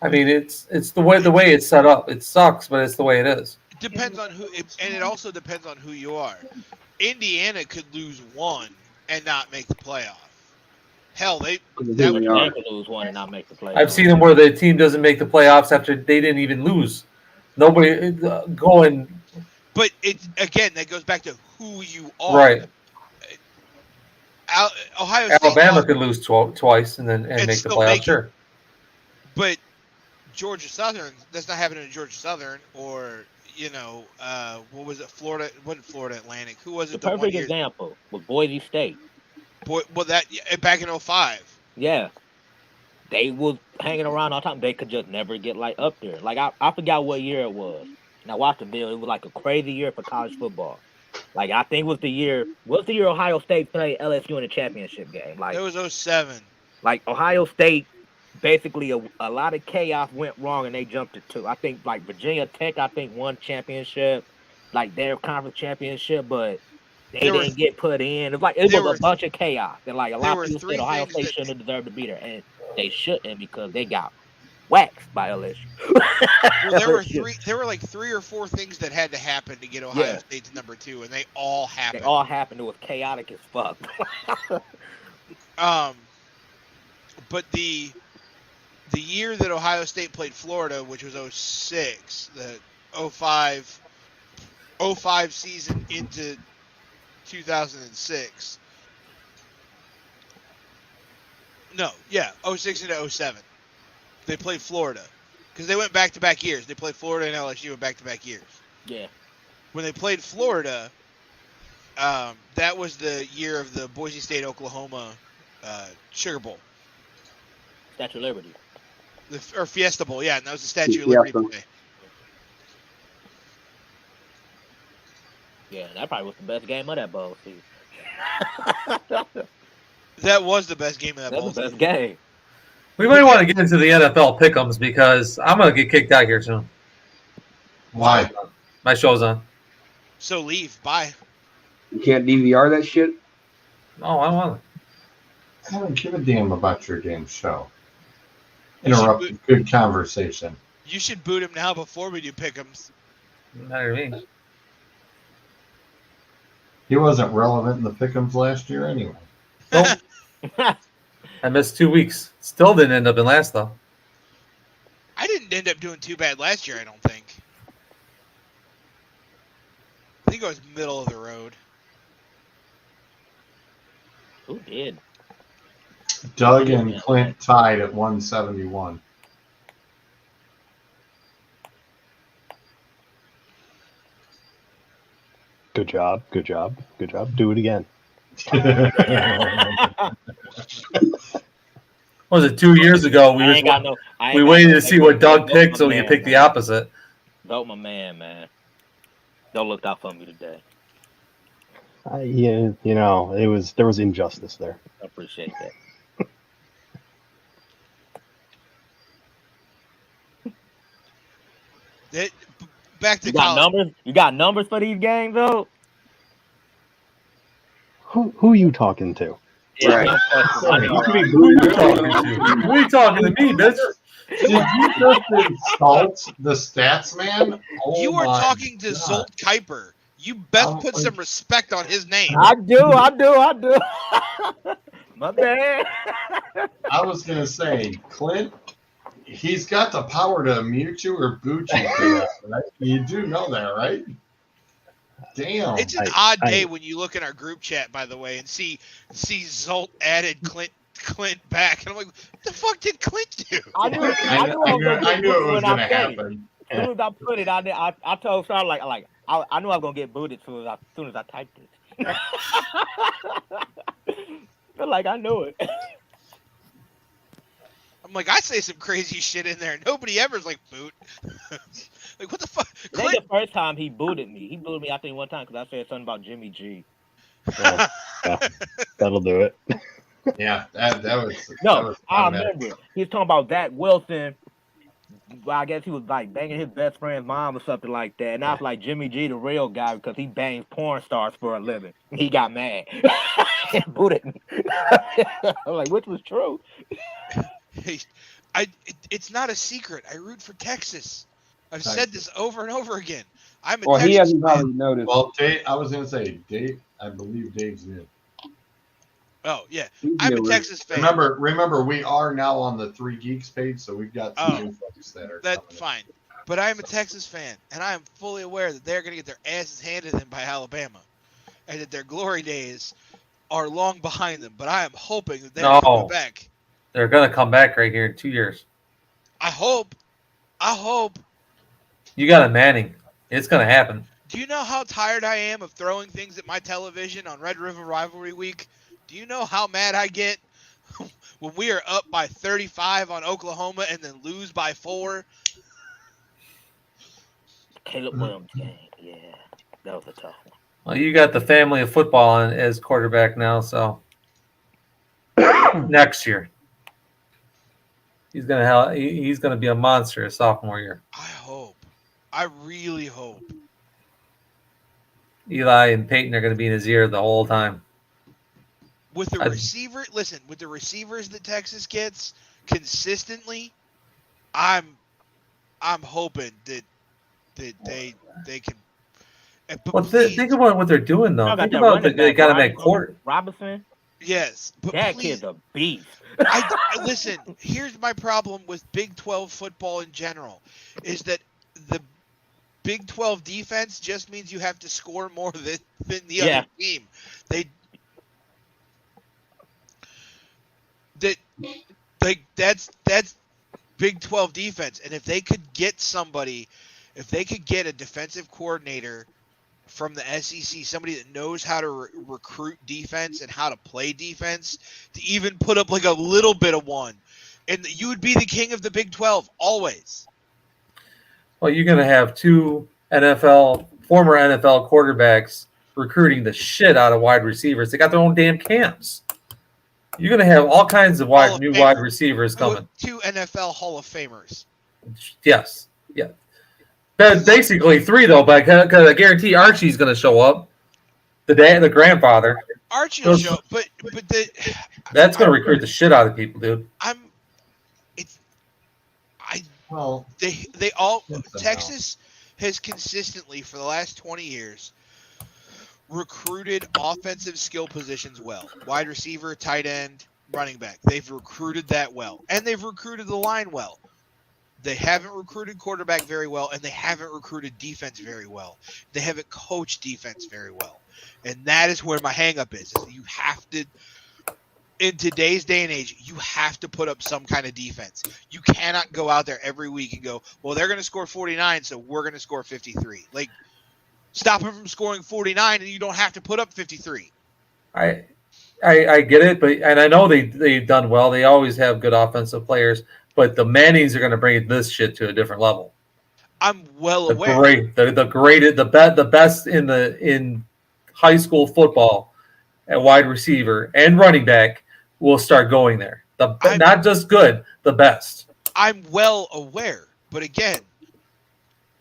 I mean, it's the way it's set up. It sucks, but it's the way it is. It depends on who, and it also depends on who you are. Indiana could lose 1 and not make the playoff. Hell, They Virginia are. could lose one and not make the playoff. I've seen them where the team doesn't make the playoffs after they didn't even lose. Nobody going but that goes back to who you are. right. Ohio State Alabama could lose twice and make the still playoffs. make it. Sure. But Georgia Southern, that's not happening to Georgia Southern, or what was it? Florida? Wasn't Florida Atlantic? Who was it? The perfect example was Boise State. Back in 05. Yeah, they was hanging around all the time. They could just never get like up there. Like I forgot what year it was. And I watched the video. It was like a crazy year for college football. Like I think was the year Ohio State played LSU in the championship game. Like It was 07. Like Ohio State, basically a lot of chaos went wrong and they jumped to 2. I think like Virginia Tech, won championship, like their conference championship, but they didn't get put in. It was a bunch of chaos, and like a lot of people said Ohio State shouldn't have deserved to be there, and they shouldn't because they got waxed by LSU. Well, there were like 3 or 4 things that had to happen to get Ohio State to number 2, and they all happened. It was chaotic as fuck. But the year that Ohio State played Florida, which was 06, the 05 season into 2006. No, yeah, 06 into 07. They played Florida because they went back-to-back years. They played Florida and LSU in back-to-back years. Yeah. When they played Florida, that was the year of the Boise State Oklahoma Sugar Bowl. Statue of Liberty. Or Fiesta Bowl, yeah, and that was the Statue of Liberty play. Yeah, that probably was the best game of that bowl season. That was the best game of that That's bowl the best season. game. We might want to get into the NFL pick'ems because I'm gonna get kicked out here soon. Why? My show's on. So leave. Bye. You can't DVR that shit. Oh, I want I don't give a damn about your damn show. You should Interrupt boot- good conversation. You should boot him now before we do pick'ems. it. Matter to me. He wasn't relevant in the pick'ems last year anyway. Nope. I missed 2 weeks. Still didn't end up in last though. I didn't end up doing too bad last year, I don't think. I think I was middle of the road. Who did? Doug and Clint tied at 171. Good job. Good job. Good job. Do it again. What was it 2 years ago? I ain't got no. I ain't We got waited no to see what Doug vote picked, my so you man, picked the man. opposite. Vote my man. Don't look out for me today. Yeah, you know, there was injustice there. I appreciate that. Back to You got college. numbers? You got numbers for these games, though? Who are you talking to? Right. I know, right? Who you talking to? Who you talking to me, bitch? Did you just insult the stats man? Oh You were my talking to God. Zolt Kuiper. You best I'm put like- some respect on his name. I do. My bad. I was gonna say, Clint, he's got the power to mute you or boot you for that, right? You do know that, right? Damn. It's an odd day when you look in our group chat, by the way, and see Zolt added Clint back, and I'm like, what the fuck did Clint do? I knew I knew it was gonna happen. As soon as I put it, I told Star I knew I was gonna get booted as soon as I typed it. But like I knew it. I'm like, I say some crazy shit in there. Nobody ever's like, boot. Like, what the fuck? I think the first time he booted me. He booted me, I think, one time because I said something about Jimmy G. Yeah, that'll do it. Yeah, that was No, that was I automatic. remember. He was talking about Zach Wilson. Well, I guess he was like banging his best friend's mom or something like that. And I was like, Jimmy G, the real guy, because he bangs porn stars for a living. He got mad and booted me. I'm like, which was true. It's not a secret. I root for Texas. I've said this over and over again. I'm a Well, he Texas hasn't fan. probably noticed. Well, Dave, I was gonna say, Dave. I believe Dave's new. Oh yeah, He's I'm a newer. Texas fan. Remember, we are now on the 3 Geeks page, so we've got some new folks that are. That's coming in. fine. But I am a Texas fan, and I am fully aware that they're going to get their asses handed to them by Alabama, and that their glory days are long behind them. But I am hoping that they're No. coming back. They're gonna come back right here in 2 years. I hope. You got a Manning. It's gonna happen. Do you know how tired I am of throwing things at my television on Red River Rivalry Week? Do you know how mad I get when we are up by 35 on Oklahoma and then lose by 4? Caleb Williams game. Yeah, that was a tough one. Well, you got the family of football on as quarterback now, so next year he's gonna be a monster his sophomore year. I hope. I really hope. Eli and Peyton are gonna be in his ear the whole time. With the I- receiver, listen, with the receivers that Texas gets consistently, I'm hoping that they can. But Well, please, think about what they're doing though. Y'all got Think that about running they back, got to right? make court. Robinson, yes, but that please, kid's a beast. listen. Here's my problem with Big 12 football in general, is that the Big 12 defense just means you have to score more than the Yeah. other team. That's Big 12 defense, and if they could get a defensive coordinator from the SEC, somebody that knows how to recruit defense and how to play defense, to even put up like a little bit of one, and you would be the king of the Big 12 always. Well, you're gonna have 2 NFL former NFL quarterbacks recruiting the shit out of wide receivers. They got their own damn camps. You're going to have all kinds of new wide receivers coming. 2 NFL Hall of Famers. Yes. Yeah. But basically 3, though, because I guarantee Archie's going to show up. The grandfather. Archie will show up, but that's going to recruit the shit out of people, dude. Texas has consistently for the last 20 years recruited offensive skill positions well. Wide receiver, tight end, running back. They've recruited that well. And they've recruited the line well. They haven't recruited quarterback very well, and they haven't recruited defense very well. They haven't coached defense very well. And that is where my hang-up is you have to, in today's day and age, you have to put up some kind of defense. You cannot go out there every week and go, well, they're going to score 49, so we're going to score 53. Like, stop them from scoring 49, and you don't have to put up 53. I get it, and I know they've done well. They always have good offensive players, but the Mannings are going to bring this shit to a different level. I'm well aware. The best in high school football at wide receiver and running back will start going there. Not just good, the best. I'm well aware, but again,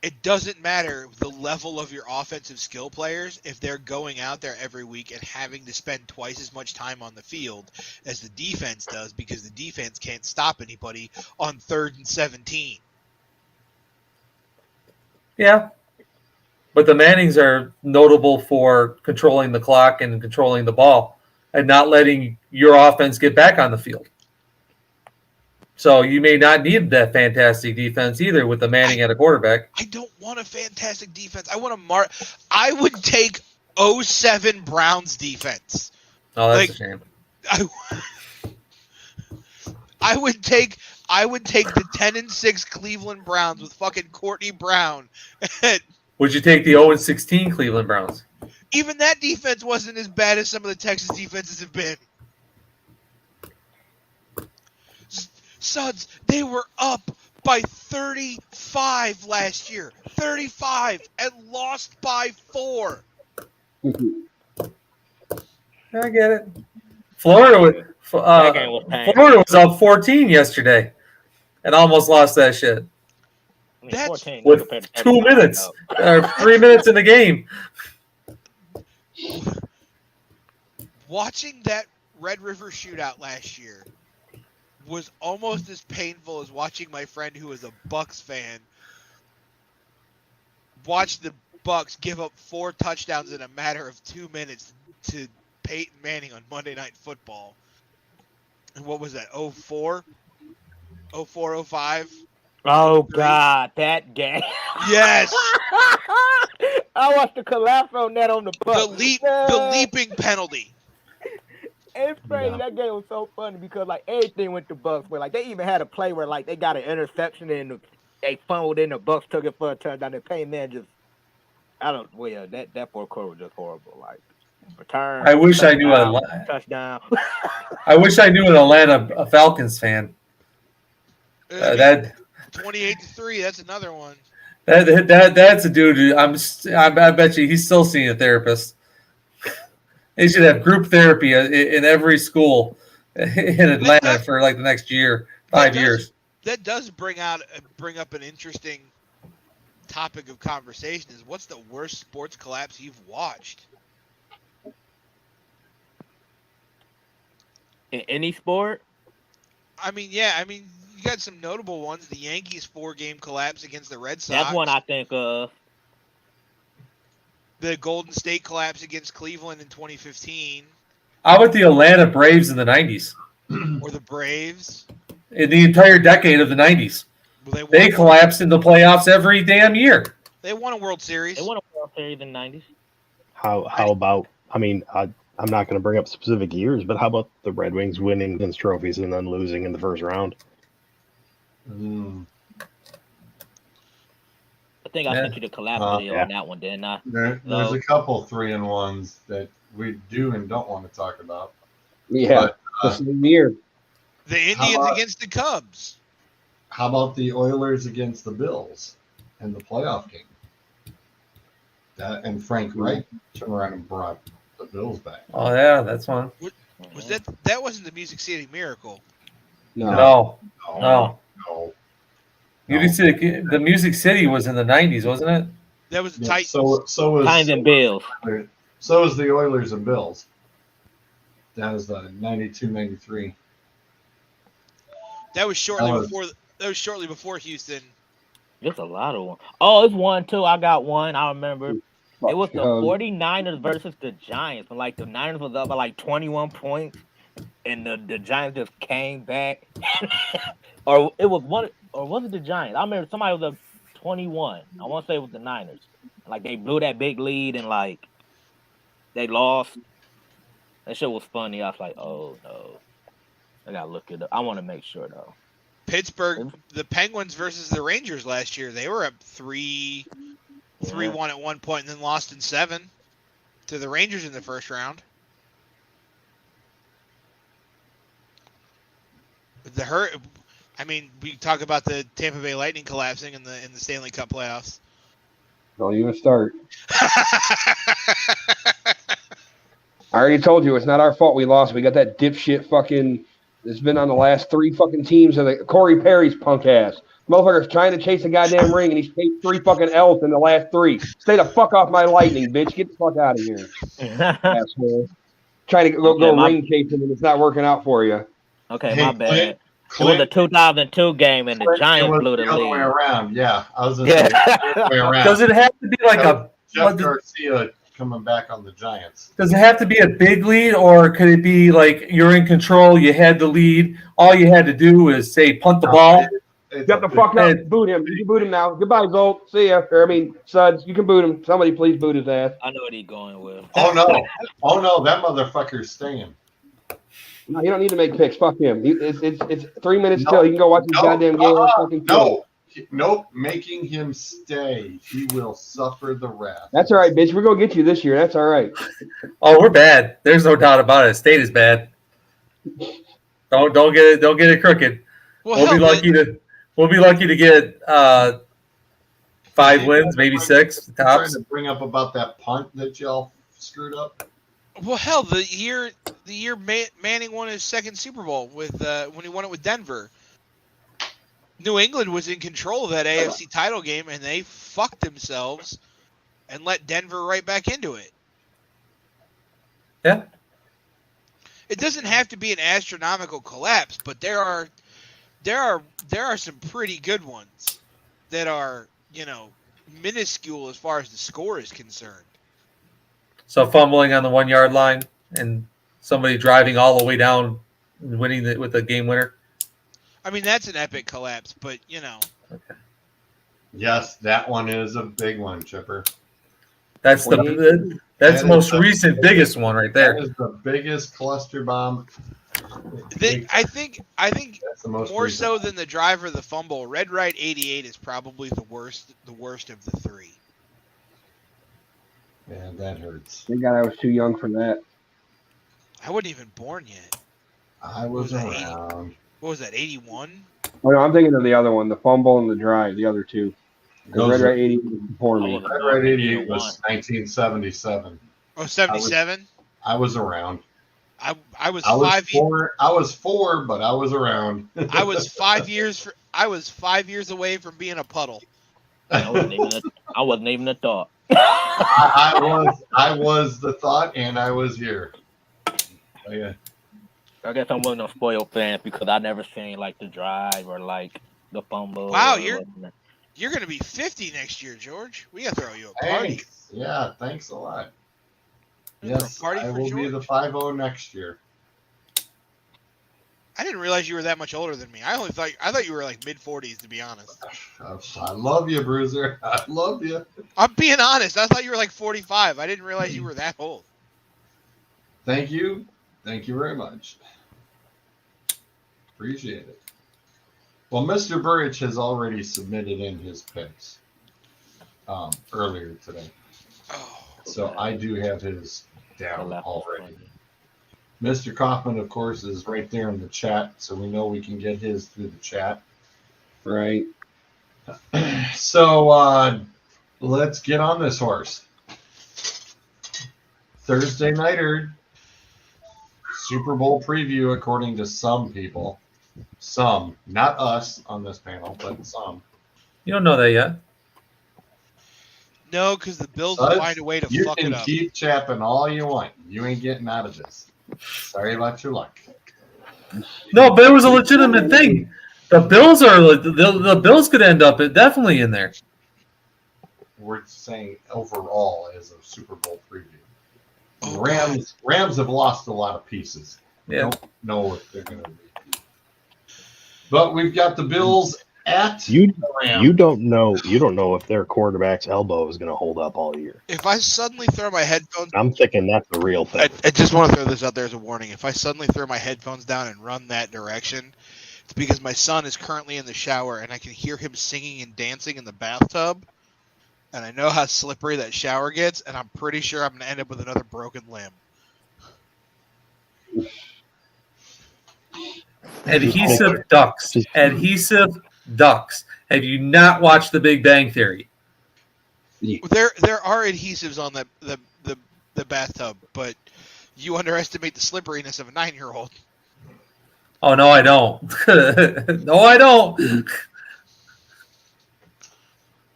it doesn't matter the level of your offensive skill players if they're going out there every week and having to spend twice as much time on the field as the defense does because the defense can't stop anybody on 3rd and 17. Yeah. But the Mannings are notable for controlling the clock and controlling the ball and not letting your offense get back on the field. So you may not need that fantastic defense either with the Manning at a quarterback. I don't want a fantastic defense. I would take 07 Browns defense. Oh, that's a shame. I would take the 10-6 Cleveland Browns with fucking Courtney Brown. Would you take the 0-16 Cleveland Browns? Even that defense wasn't as bad as some of the Texas defenses have been. Suds, they were up by 35 last year. 35 and lost by 4. I get it. Florida was up 14 yesterday and almost lost that shit. That's 14 with 2 minutes or 3 minutes in the game. Watching that Red River shootout last year was almost as painful as watching my friend who is a Bucks fan watch the Bucks give up 4 touchdowns in a matter of 2 minutes to Peyton Manning on Monday Night Football. And what was that, 04? 04, 05? Oh, God, that game. Yes! I watched the collapse on that on the Bucks. The leaping penalty. It's crazy. That game was so funny because like everything went to Bucks. Where like they even had a play where like they got an interception and they fumbled in. The Bucks took it for a touchdown. And Payne man just that fourth quarter was just horrible. Like return. I wish I knew touchdown. I wish I knew an Atlanta Falcons fan. That 28-3. That's another one. That's a dude. I bet you he's still seeing a therapist. They should have group therapy in every school in Atlanta for like the next year, 5 years. That does bring up an interesting topic of conversation. Is what's the worst sports collapse you've watched? In any sport? I mean, you got some notable ones. The Yankees 4-game collapse against the Red Sox. That's one I think of. The Golden State collapse against Cleveland in 2015. How about the Atlanta Braves in the 90s? Or the Braves? In the entire decade of the 90s. Well, they collapsed in the playoffs every damn year. They won a World Series. They won a World Series in the 90s. How about, I mean, I'm not going to bring up specific years, but how about the Red Wings winning against trophies and then losing in the first round? I think I sent you the collapse video on that one, didn't I? There's a couple 3-1s that we do and don't want to talk about. Yeah, the same year. The Indians against the Cubs. How about the Oilers against the Bills in the playoff game? And Frank Wright turned around and brought the Bills back. Oh yeah, that's one. Was that wasn't the Music City Miracle? No. No, No, no. no. The Music City was in the 90s, wasn't it? That was the Yeah, Titans. so was Titans and Bills. So was the Oilers and Bills. That was the 92-93. That was shortly That was- before. That was shortly before Houston. There's a lot of them. Oh, it's one too. I got one. I remember. It was the 49ers versus the Giants. And like the Niners was up by like 21 points. And the Giants just came back. or it was one, or was it the Giants? I remember somebody was up 21. I want to say it was the Niners. Like they blew that big lead and like they lost. That shit was funny. I was like, oh no. I gotta look it up. I want to make sure though. Pittsburgh, the Penguins versus the Rangers last year. They were up 3-1 at one point, and then lost in 7 to the Rangers in the first round. I mean, we talk about the Tampa Bay Lightning collapsing in the Stanley Cup playoffs. Don't even start. I already told you it's not our fault we lost. We got that dipshit fucking. It's been on the last 3 fucking teams of the Corey Perry's punk ass. Motherfucker's trying to chase a goddamn ring and he's paid 3 fucking L's in the last 3. Stay the fuck off my Lightning, bitch. Get the fuck out of here, asshole. Trying to go ring chasing and it's not working out for you. Okay, Hey, my bad. Clint, It was the 2002 game and the Giants blew the other way lead. around. Yeah, I was going to say the other way around. Does it have to be like Jeff Garcia coming back on the Giants. Does it have to be a big lead, or could it be like you're in control, you had the lead, all you had to do was say punt the ball? Shut the fuck up. Boot him. You can boot him now. Goodbye, Zolt. See ya. Suds, you can boot him. Somebody please boot his ass. I know what he's going with. Oh no, that motherfucker's staying. No, you don't need to make picks. Fuck him. It's 3 minutes till. You can go watch his goddamn game. Nope. Making him stay. He will suffer the wrath. That's all right, bitch. We're gonna get you this year. That's all right. Oh, we're bad. There's no doubt about it. State is bad. Don't get it crooked. We'll be lucky to get 5 wins, maybe 6 tops. Trying to bring up about that punt that y'all screwed up. Well, hell, the year Manning won his second Super Bowl with when he won it with Denver. New England was in control of that AFC title game, and they fucked themselves and let Denver right back into it. Yeah. It doesn't have to be an astronomical collapse, but there are some pretty good ones that are, minuscule as far as the score is concerned. So fumbling on the 1 yard line and somebody driving all the way down and winning with the game winner. I mean, that's an epic collapse, but Okay. Yes, that one is a big one, Chipper. That's the most recent biggest one right there. That is the biggest cluster bomb. I think That's the most more recent. so than the driver of the fumble. Red Right 88 is probably the worst of the 3. Man, that hurts. Thank God I was too young for that. I wasn't even born yet. I was What was around. What was that, 81? Oh no, I'm thinking of the other one, the fumble and the drive, the other two. The Those Red are- Right 80 was before me. Red Right 88 was 1977. Oh, 77? I was around. I was I was 5 4. I was 4, but I was around. I was 5 years away from being a puddle. I wasn't even a thought. I was the thought, and I was here. Oh, yeah. I guess I'm one of those spoiled fans because I never seen like the drive or like the fumble. Wow, or you're whatnot. You're going to be 50 next year, George. We got to throw you a party. Thanks. Yeah, thanks a lot. We gotta Yes, throw a party I for will be the George. 5-0 next year. I didn't realize you were that much older than me. I thought you were like mid-40s, to be honest. I love you, Bruiser. I love you. I'm being honest. I thought you were like 45. I didn't realize you were that old. Thank you. Thank you very much. Appreciate it. Well, Mr. Burrich has already submitted in his picks earlier today. Oh, So I do have his The down left already. was Mr. Kaufman, of course, is right there in the chat, so we know we can get his through the chat. Right. So let's get on this horse. Thursday nighter Super Bowl preview, according to some people. Some, not us on this panel, but some. You don't know that yet. No, because the Bills Suds, find a way to you fuck can it up. keep chapping all you want. You ain't getting out of this. Sorry about your luck. No, but it was a legitimate thing. The Bills are the Bills could end up definitely in there. We're saying overall as a Super Bowl preview. Oh, Rams have lost a lot of pieces. Yeah. Don't know if they're going to repeat. But we've got the Bills at You the Rams. you don't know if their quarterback's elbow is going to hold up all year. If I suddenly throw my headphones, I'm thinking that's the real thing. I just want to throw this out there as a warning. If I suddenly throw my headphones down and run that direction, it's because my son is currently in the shower and I can hear him singing and dancing in the bathtub. And I know how slippery that shower gets, and I'm pretty sure I'm going to end up with another broken limb. Adhesive ducks. Adhesive ducks. Have you not watched The Big Bang Theory? There are adhesives on the bathtub, but you underestimate the slipperiness of a 9-year-old. Oh no, I don't. No, I don't.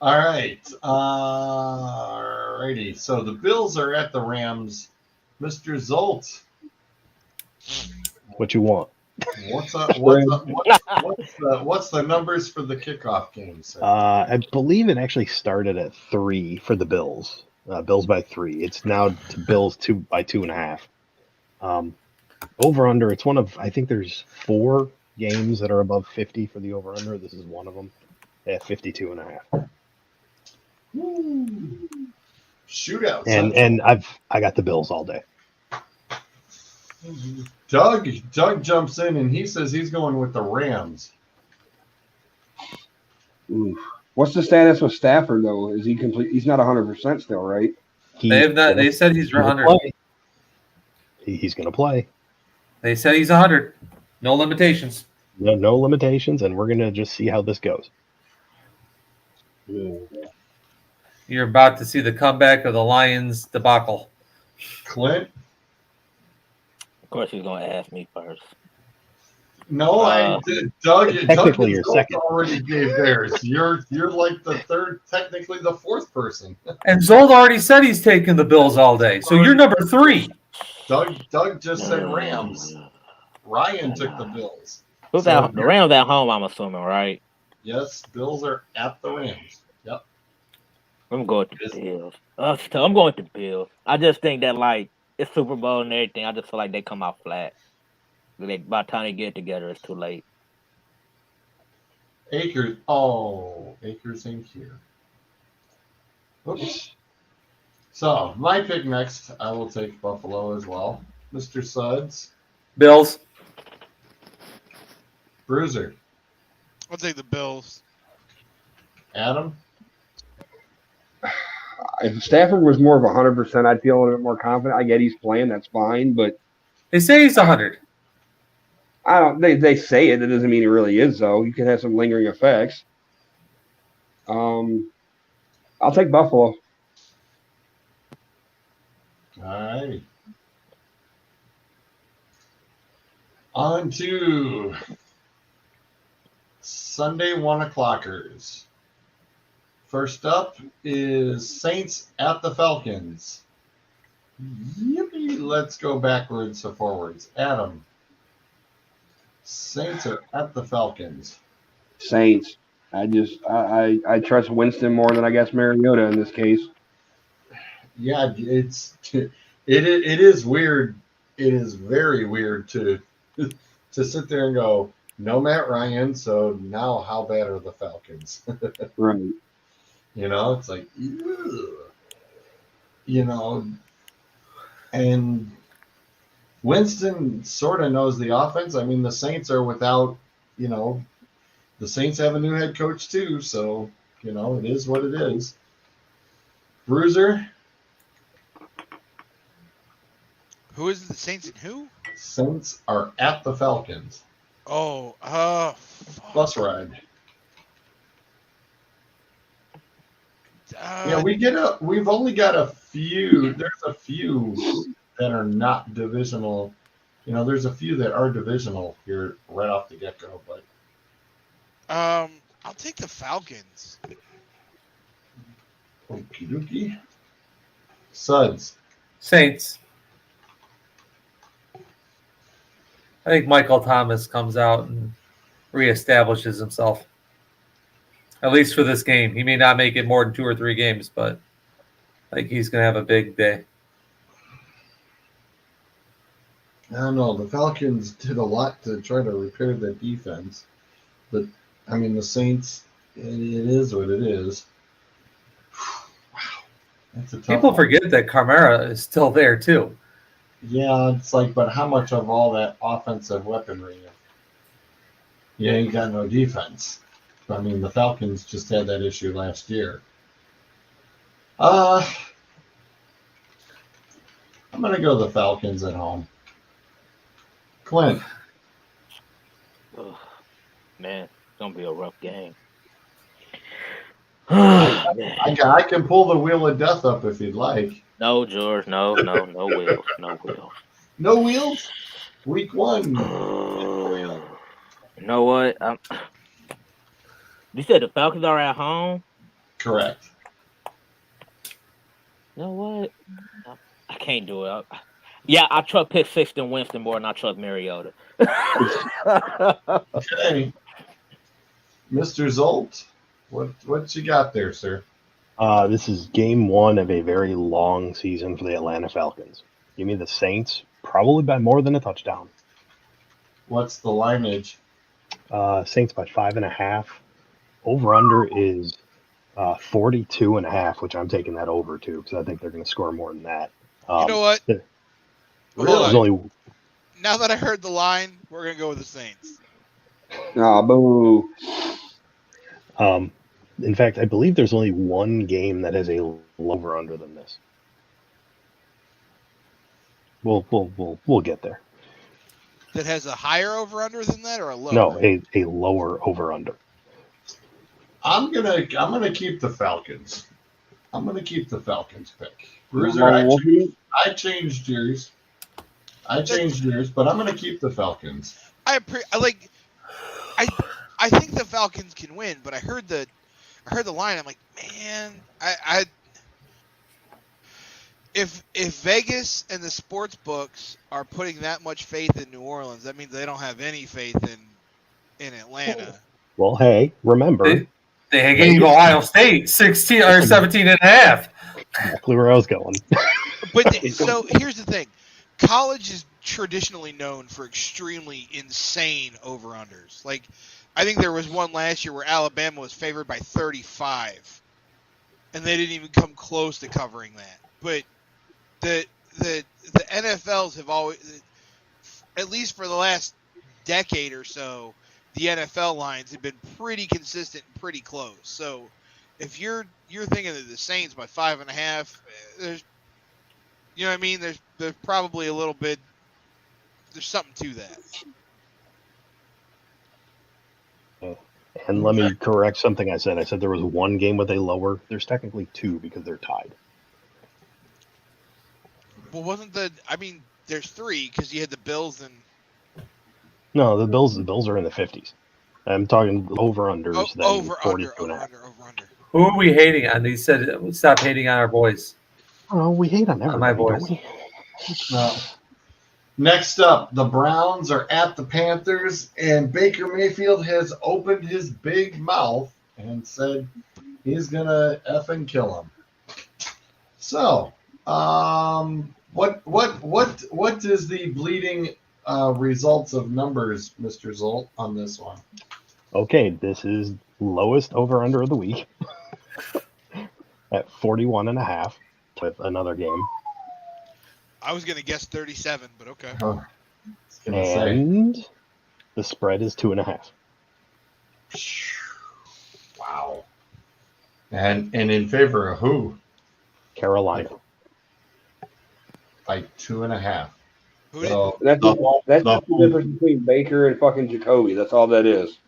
All right. Alrighty. So the Bills are at the Rams. Mr. Zolt, What you want? what's the numbers for the kickoff game, sir? I believe it actually started at 3 for the Bills. Bills by 3. It's now to Bills 2 by 2.5. Over under. It's one of, I think there's 4 games that are above 50 for the over under. This is one of them at 52.5. Shootout. And I got the Bills all day. Doug jumps in and he says he's going with the Rams. Oof. What's the status with Stafford though? Is he complete? He's not 100% still, right? They have not. They said he's 100. He's going to play. They said he's 100. No limitations. No limitations, and we're going to just see how this goes. You're about to see the comeback of the Lions debacle. Clint? Of course, he's gonna ask me first. No, I did. Doug. Technically, Doug you're second. already gave theirs. You're like the third, technically the fourth person. And Zold already said he's taking the Bills all day. So you're number 3. Doug just said Rams. Ryan took the Bills. Who's out? The Rams at home, I'm assuming, right? Yes, Bills are at the Rams. Yep. I'm going to Bills. I'm going to Bills. I just think that like it's Super Bowl and everything. I just feel like they come out flat. By the time they get together, it's too late. Akers ain't here. Oops. So my pick next, I will take Buffalo as well. Mr. Suds. Bills. Bruiser. I'll take the Bills. Adam. If Stafford was more of 100%, I'd feel a little bit more confident. I get he's playing, that's fine, but They say he's 100. I don't. They say it. That doesn't mean it really is, though. You could have some lingering effects. I'll take Buffalo. All right. On to Sunday 1:00ers. First up is Saints at the Falcons. Yippee! Let's go backwards to forwards. Adam. Saints are at the Falcons. Saints. I trust Winston more than I guess Mariota in this case. Yeah, it is weird. It is very weird to sit there and go, no Matt Ryan, so now how bad are the Falcons? Right. You know, it's like, ew. You know, and Winston sort of knows the offense. I mean, the Saints are without, you know, the Saints have a new head coach too, so, you know, it is what it is. Bruiser. Who is the Saints and who? Saints are at the Falcons. Oh, Bus ride. Yeah, we've only got a few. There's a few that are not divisional. There's a few that are divisional here right off the get go. But I'll take the Falcons. okie dokie. Suds. Saints. I think Michael Thomas comes out and reestablishes himself. At least for this game. He may not make it more than 2 or 3 games, but I think he's going to have a big day. I don't know. The Falcons did a lot to try to repair the defense. But, the Saints, it is what it is. Wow. That's a tough People one. forget that Kamara is still there, too. Yeah, it's like, but how much of all that offensive weaponry? You ain't got no defense. The Falcons just had that issue last year. I'm going to go the Falcons at home. Clint. Oh, man, it's going to be a rough game. Man. I can pull the wheel of death up if you'd like. No, George, no wheels, no wheels. No wheels? Week 1. You know what? You said the Falcons are at home? Correct. You know what? I can't do it. I trust pick Sixton Winston more than I trust Mariota. Okay. Mr. Zolt, what you got there, sir? This is game 1 of a very long season for the Atlanta Falcons. Give me the Saints, probably by more than a touchdown. What's the lineage? Saints by 5.5. Over/under is 42.5, which I'm taking that over to because I think they're going to score more than that. You know what? There's Hold on. only Now that I heard the line, we're gonna go with the Saints. Boo. In fact, I believe there's only one game that has a lower under than this. We'll get there. That has a higher over under than that, or a lower? No, a lower over under. I'm gonna keep the Falcons. I'm gonna keep the Falcons pick. Bruiser, I changed yours. But I'm gonna keep the Falcons. I think the Falcons can win, but I heard the line. I'm like, man, if Vegas and the sports books are putting that much faith in New Orleans, that means they don't have any faith in Atlanta. Well, hey, remember they gave Ohio State 16 or 17.5. Exactly where I was going. But so here's the thing: college is traditionally known for extremely insane over-unders. Like, I think there was one last year where Alabama was favored by 35, and they didn't even come close to covering that. But the NFLs have always, at least for the last decade or so, the NFL lines have been pretty consistent and pretty close. So if you're thinking of the Saints by 5.5, there's, you know what I mean? There's probably a little bit. There's something to that. And let me correct something I said. I said there was one game with a lower. There's technically 2 because they're tied. Well, there's 3 because you had the Bills and. No, the Bills are in the 50s. I'm talking over-unders. Over, 42.5. under. Who are we hating on? He said, stop hating on our boys. Oh, we hate on everybody, my boys. don't we? Next up, the Browns are at the Panthers, and Baker Mayfield has opened his big mouth and said he's gonna effing kill him. So, what is the bleeding results of numbers, Mr. Zolt, on this one? Okay, this is lowest over-under of the week at 41.5 with another game. I was gonna guess 37, but okay. And the spread is 2.5. Wow. And in favor of who? Carolina. Like 2.5. Who did, So That's the difference between Baker and fucking Jacoby. That's all that is.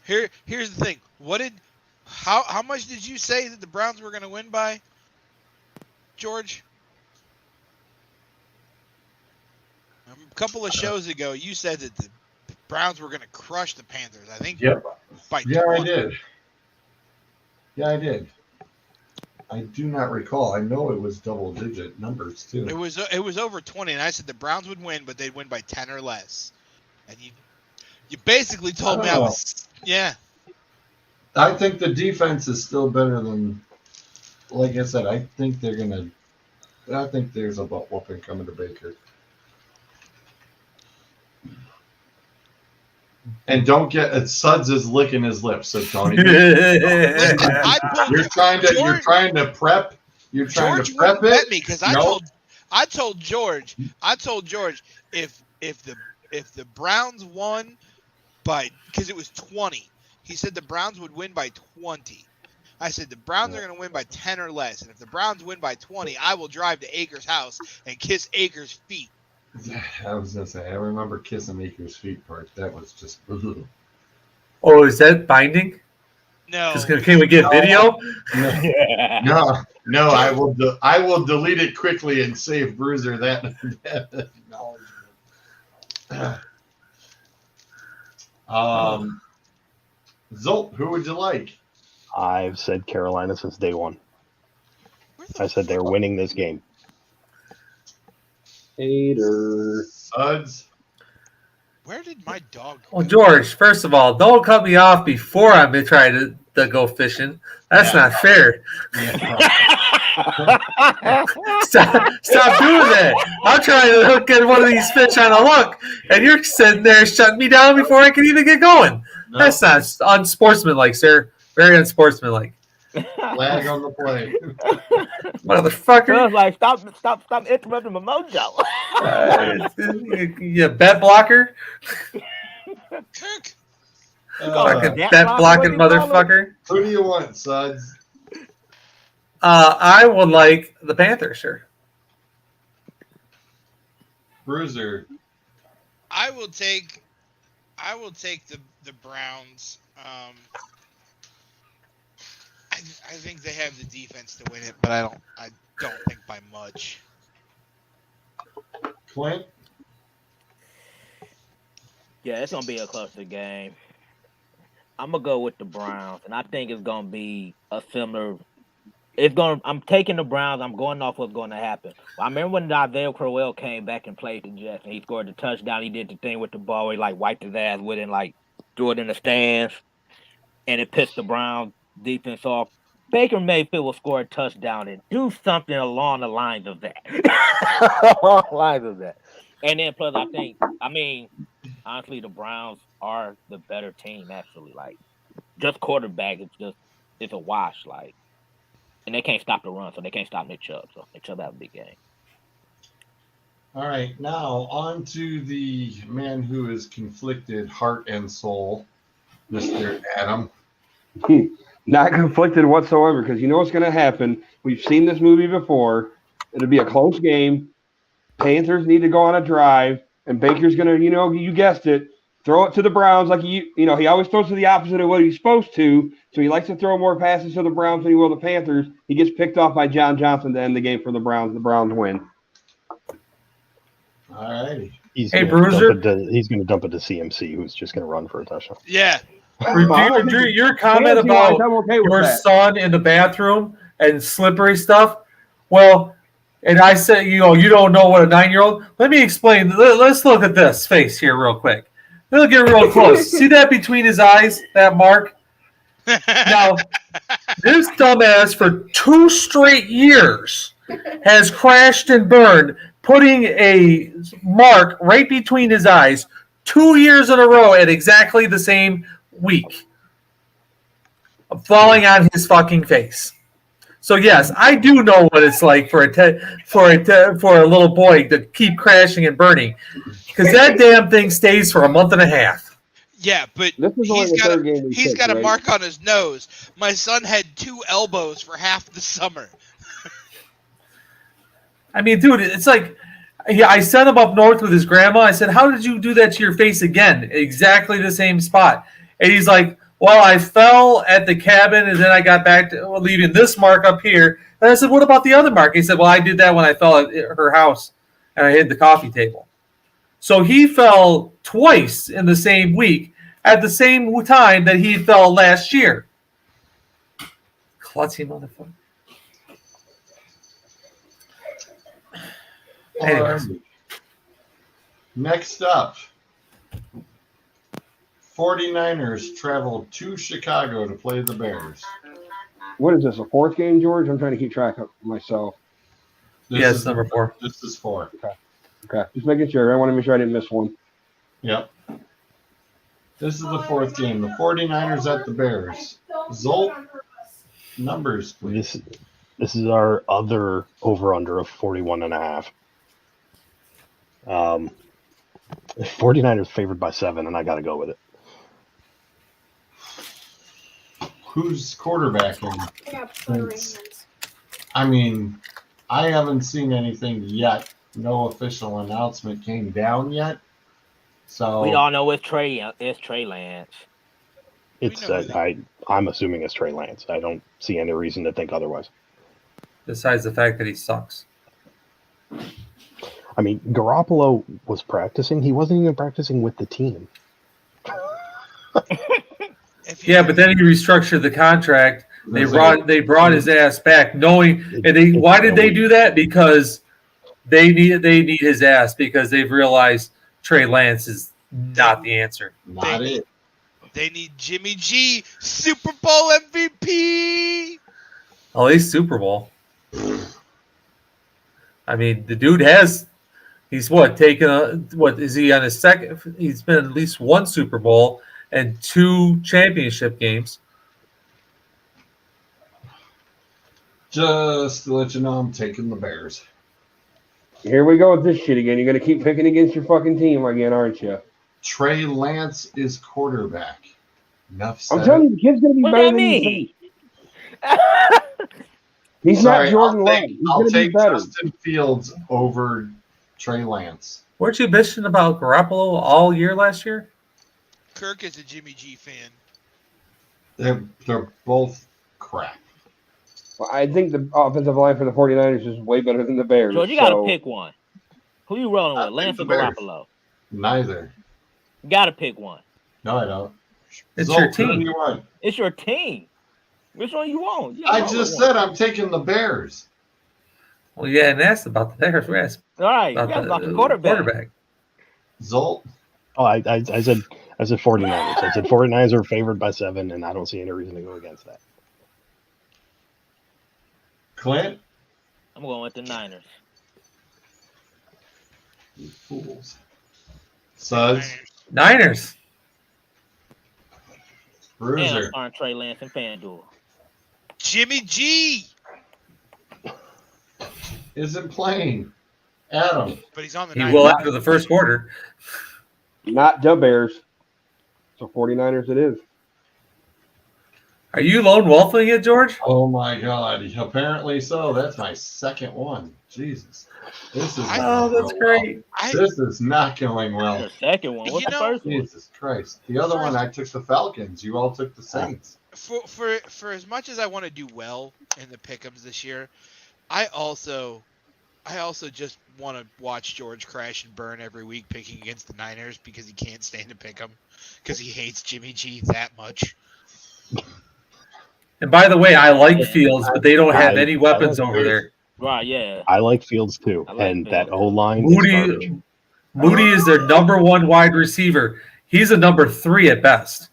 here's the thing. What did How much did you say that the Browns were going to win by, George? A couple of shows ago, you said that the Browns were going to crush the Panthers. I think. Yep. By Yeah, 20. I did. Yeah, I did. I do not recall. I know it was double-digit numbers too. It was over 20, and I said the Browns would win, but they'd win by 10 or less. And you basically told me I was. Yeah. I think the defense is still better than. Like I said, I think they're gonna. I think there's a butt whooping coming to Baker. And don't get Suds is licking his lips, so Tony. Listen, I pulled. You're trying to prep. You're trying George to prep wouldn't bet it. me because Nope. I told George if the Browns won by, because it was 20, he said the Browns would win by 20. I said the Browns are going to win by 10 or less, and if the Browns win by 20, I will drive to Akers' house and kiss Akers' feet. I was gonna say I remember kissing Akers' feet part. That was just. Oh, is that binding? No. Can we get video? No. I will delete it quickly and save Bruiser that acknowledgement. Zolt, who would you like? I've said Carolina since day one. I said they're winning this game. Hater. Suds. Where did my dog go? Well, George, first of all, don't cut me off before I'm trying to go fishing. That's not fair. Stop doing that. I'm trying to hook in one of these fish on a hook, and you're sitting there shutting me down before I can even get going. No. That's not unsportsmanlike, sir. Very unsportsmanlike. Flag on the play. I Motherfucker. was like, stop interrupting my mojo. You bet blocker. Kirk. Fucking bet bet blocker, blocking what do you call it? motherfucker. Who do you want, Suds? I would like the Panthers, sir. Bruiser. I will take the Browns. I think they have the defense to win it, but I don't think by much. Clint. Yeah, it's gonna be a closer game. I'm gonna go with the Browns, and I think it's gonna be a similar. I'm taking the Browns. I'm going off what's going to happen. I remember when Isaiah Crowell came back and played the Jets, and he scored the touchdown. He did the thing with the ball, where he like wiped his ass with it, and like threw it in the stands, and it pissed the Browns defense off. Baker Mayfield will score a touchdown and do something along the lines of that. Along the lines of that. And then plus, honestly, the Browns are the better team. Actually, like just quarterback, it's a wash. Like, and they can't stop the run, so they can't stop Nick Chubb. So Nick Chubb have a big game. All right, now on to the man who is conflicted heart and soul, Mr. Adam. Not conflicted whatsoever because you know what's going to happen. We've seen this movie before. It'll be a close game. Panthers need to go on a drive, and Baker's going to, you guessed it, throw it to the Browns like he always throws to the opposite of what he's supposed to. So he likes to throw more passes to the Browns than he will the Panthers. He gets picked off by John Johnson to end the game for the Browns. The Browns win. All righty. Hey, Bruiser. He's going to dump it to CMC, who's just going to run for a touchdown. Yeah. Drew, your comment about your son in the bathroom and slippery stuff. Well, and I said, you don't know what a 9-year-old. Let me explain. Let's look at this face here real quick. Look at real close. See that between his eyes, that mark? Now, this dumbass for 2 straight years has crashed and burned, putting a mark right between his eyes 2 years in a row at exactly the same week, falling on his fucking face. So yes, I do know what it's like for a little boy to keep crashing and burning, because that damn thing stays for a month and a half. Yeah, but he's got a mark on his nose. My son had 2 elbows for half the summer. I mean, dude, it's like, I sent him up north with his grandma. I said, "How did you do that to your face again? Exactly the same spot." And he's like, well, I fell at the cabin, and then I got back to leaving this mark up here. And I said, what about the other mark? He said, well, I did that when I fell at her house, and I hit the coffee table. So he fell twice in the same week at the same time that he fell last year. Klutzy motherfucker. Anyways. Alright. Next up, 49ers travel to Chicago to play the Bears. What is this, a fourth game, George? I'm trying to keep track of myself. Yes, is number 4. This is 4. Okay, just making sure. I want to make sure I didn't miss one. Yep. This is the 4th game. The 49ers at the Bears. Zolt, numbers, please. This is our other over-under of 41.5. 49ers favored by 7, and I got to go with it. Who's quarterbacking? I mean, I haven't seen anything yet. No official announcement came down yet. So We all know it's Trey Lance. I'm assuming it's Trey Lance. I don't see any reason to think otherwise. Besides the fact that he sucks. I mean, Garoppolo was practicing. He wasn't even practicing with the team. Yeah, but then he restructured the contract. They brought his ass back, knowing. And why did they do that? Because they need his ass, because they've realized Trey Lance is not the answer. Not it. They need Jimmy G, Super Bowl MVP. Oh, he's Super Bowl. I mean, the dude he's is he on his second? He's been at least one Super Bowl and 2 championship games. Just to let you know, I'm taking the Bears. Here we go with this shit again. You're going to keep picking against your fucking team again, aren't you? Trey Lance is quarterback. Enough said. I'm telling you, the kid's going to be What better that than you mean? think. He's Sorry, not Jordan Love. I'll He's going to be take better. Justin Fields over Trey Lance. Weren't you bitching about Garoppolo all year last year? Kirk is a Jimmy G fan. They're both crap. Well, I think the offensive line for the 49ers is way better than the Bears. George, you got to pick one. Who you rolling I with, Lance or think the Bears. Garoppolo? Neither. You got to pick one. No, I don't. It's Zolt, your who do team. you want? It's your team. Which one you want? I just said I'm taking the Bears. Well, yeah, and asked about the Bears. We asked All right, you about got the quarterback. Zolt, Oh, I said 49ers. I said 49ers are favored by 7, and I don't see any reason to go against that. Clint, I'm going with the Niners. you fools. Suds, Niners. And I'm Bruiser, starting Trey Lance and FanDuel. Jimmy G. isn't playing. Adam, But he's on the He Niners. will after the first quarter. Not the Bears. So 49ers it is. Are you lone wolfing it, George? oh my God, apparently so. That's my second one. Jesus, this is Oh, that's great. This is not going well. The second one. What's You the know- first one? Jesus Christ. The other one, I took the Falcons. You all took the Saints. For as much as I want to do well in the pick'ems this year, I also just want to watch George crash and burn every week picking against the Niners because he can't stand to pick them because he hates Jimmy G that much. And by the way, I like Fields, but they don't have any weapons over there. Right, yeah. I like Fields too, I like and Fields. that O-line is garbage. Moody is their number 1 wide receiver. He's a number 3 at best.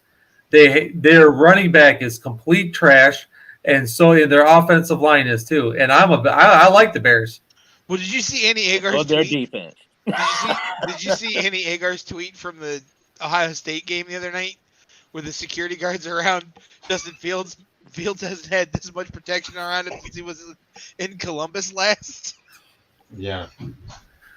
Their running back is complete trash, and so their offensive line is too. And I like the Bears. Well, did you see Andy Agar's Or their tweet? defense. Did you see Andy Agar's tweet from the Ohio State game the other night, where the security guards are around Justin Fields? Fields hasn't had this much protection around him since he was in Columbus last. Yeah.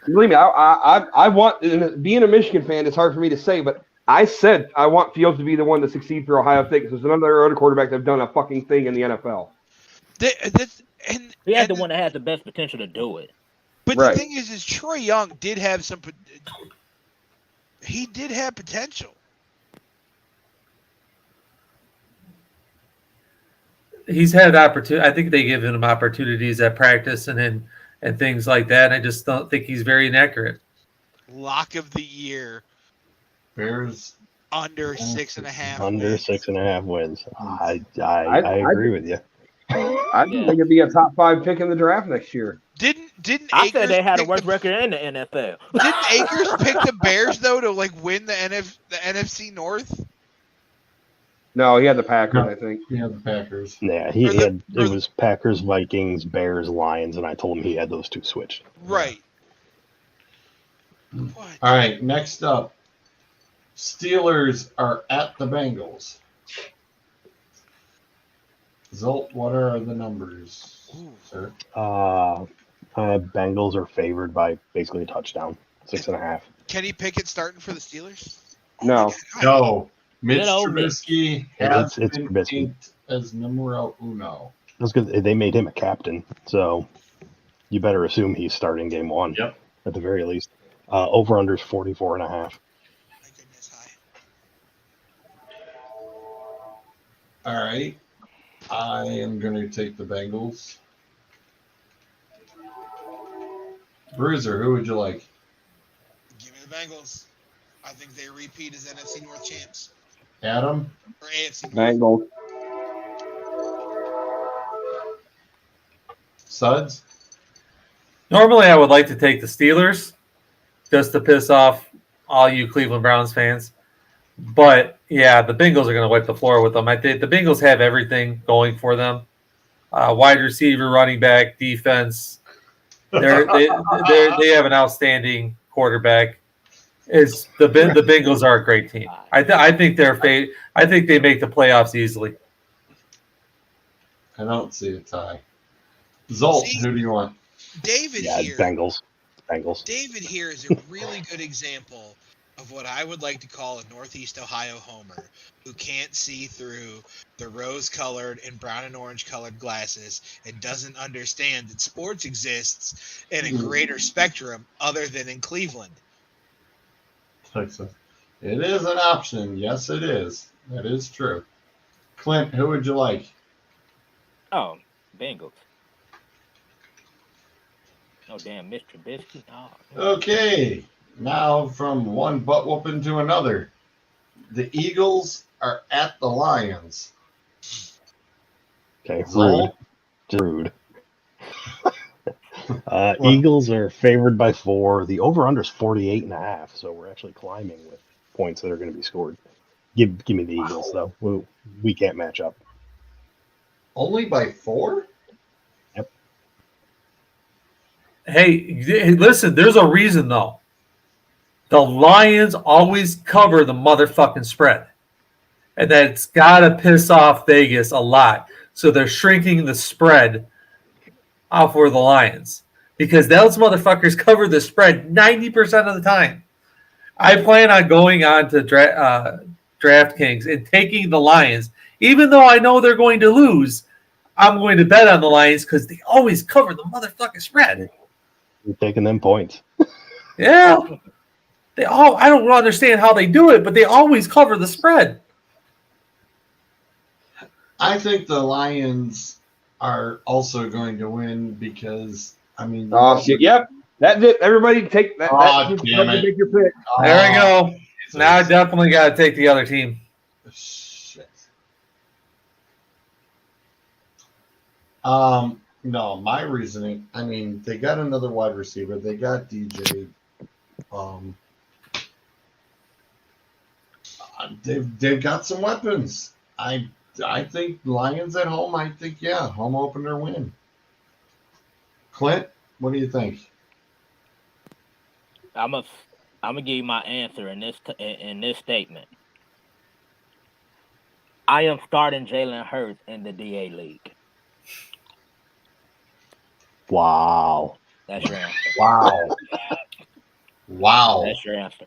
Believe me, I want, being a Michigan fan, it's hard for me to say, but I said I want Fields to be the one to succeed for Ohio State because there's another other quarterback that's done a fucking thing in the NFL. He had the one that had the best potential to do it. But Right. the thing is Troy Young did have some. He did have potential. he's had opportunity. I think they give him opportunities at practice and things like that. And I just don't think he's very inaccurate. Lock of the year Bears under 6.5 Under wins. 6.5 wins. I I agree with you. I think they could be a top 5 pick in the draft next year. Didn't I Akers said they had the pick worst record in the NFL. Didn't Akers pick the Bears though to like win the NFC North? No, he had the Packers, I think. Yeah, the Packers. Yeah, it was Packers, Vikings, Bears, Lions, and I told him he had those two switched. Right. All right, next up. Steelers are at the Bengals. Zolt, what are the numbers, sir? Bengals are favored by basically a touchdown, 6.5. Kenny Pickett starting for the Steelers? No. No. Mitch Good old Trubisky has It's been Trubisky. inked as numero uno. That's because they made him a captain, so you better assume he's starting game one. Yep. At the very least. Over under is 44.5. My goodness, hi. All right. I am going to take the Bengals. Bruiser, who would you like? Give me the Bengals. I think they repeat as NFC North champs. Adam? Or AFC North. Bengals. Suds? Normally, I would like to take the Steelers just to piss off all you Cleveland Browns fans. But, yeah, the Bengals are going to wipe the floor with them. I think the Bengals have everything going for them. Wide receiver, running back, defense. They have an outstanding quarterback. The Bengals are a great team. I think they make the playoffs easily. I don't see a tie. Zolt, who do you want? David here. Bengals. David here is a really good example of what I would like to call a Northeast Ohio homer who can't see through the rose-colored and brown and orange-colored glasses and doesn't understand that sports exists in a greater spectrum other than in Cleveland. It is an option. Yes, it is. That is true. Clint, who would you like? Oh, Bengals. Oh, damn, Mr. Trubisky. Oh, Okay. Now from one butt whooping to another. The Eagles are at the Lions. Okay, rude. Zolt? Just rude. Eagles are favored by 4. The over-under is 48.5, so we're actually climbing with points that are going to be scored. Give me the Eagles, though. We can't match up. Only by 4? Hey, listen, there's a reason, though. The Lions always cover the motherfucking spread. And that's got to piss off Vegas a lot. So they're shrinking the spread out for the Lions. Because those motherfuckers cover the spread 90% of the time. I plan on going on to DraftKings and taking the Lions. Even though I know they're going to lose, I'm going to bet on the Lions because they always cover the motherfucking spread. You're taking them points. Yeah. I don't understand how they do it, but they always cover the spread. I think the Lions are also going to win because, I mean... Oh, shit. Yep. That's it. Everybody take that. Damn it. Make your pick. There we go. Now I definitely got to take the other team. Shit. No, my reasoning, I mean, they got another wide receiver. They got DJ. They've got some weapons. I think Lions at home. I think home opener win. Clint, what do you think? I'm gonna give you my answer in this statement. I am starting Jalen Hurts in the DA League. Wow. That's your answer. Wow. That's your answer.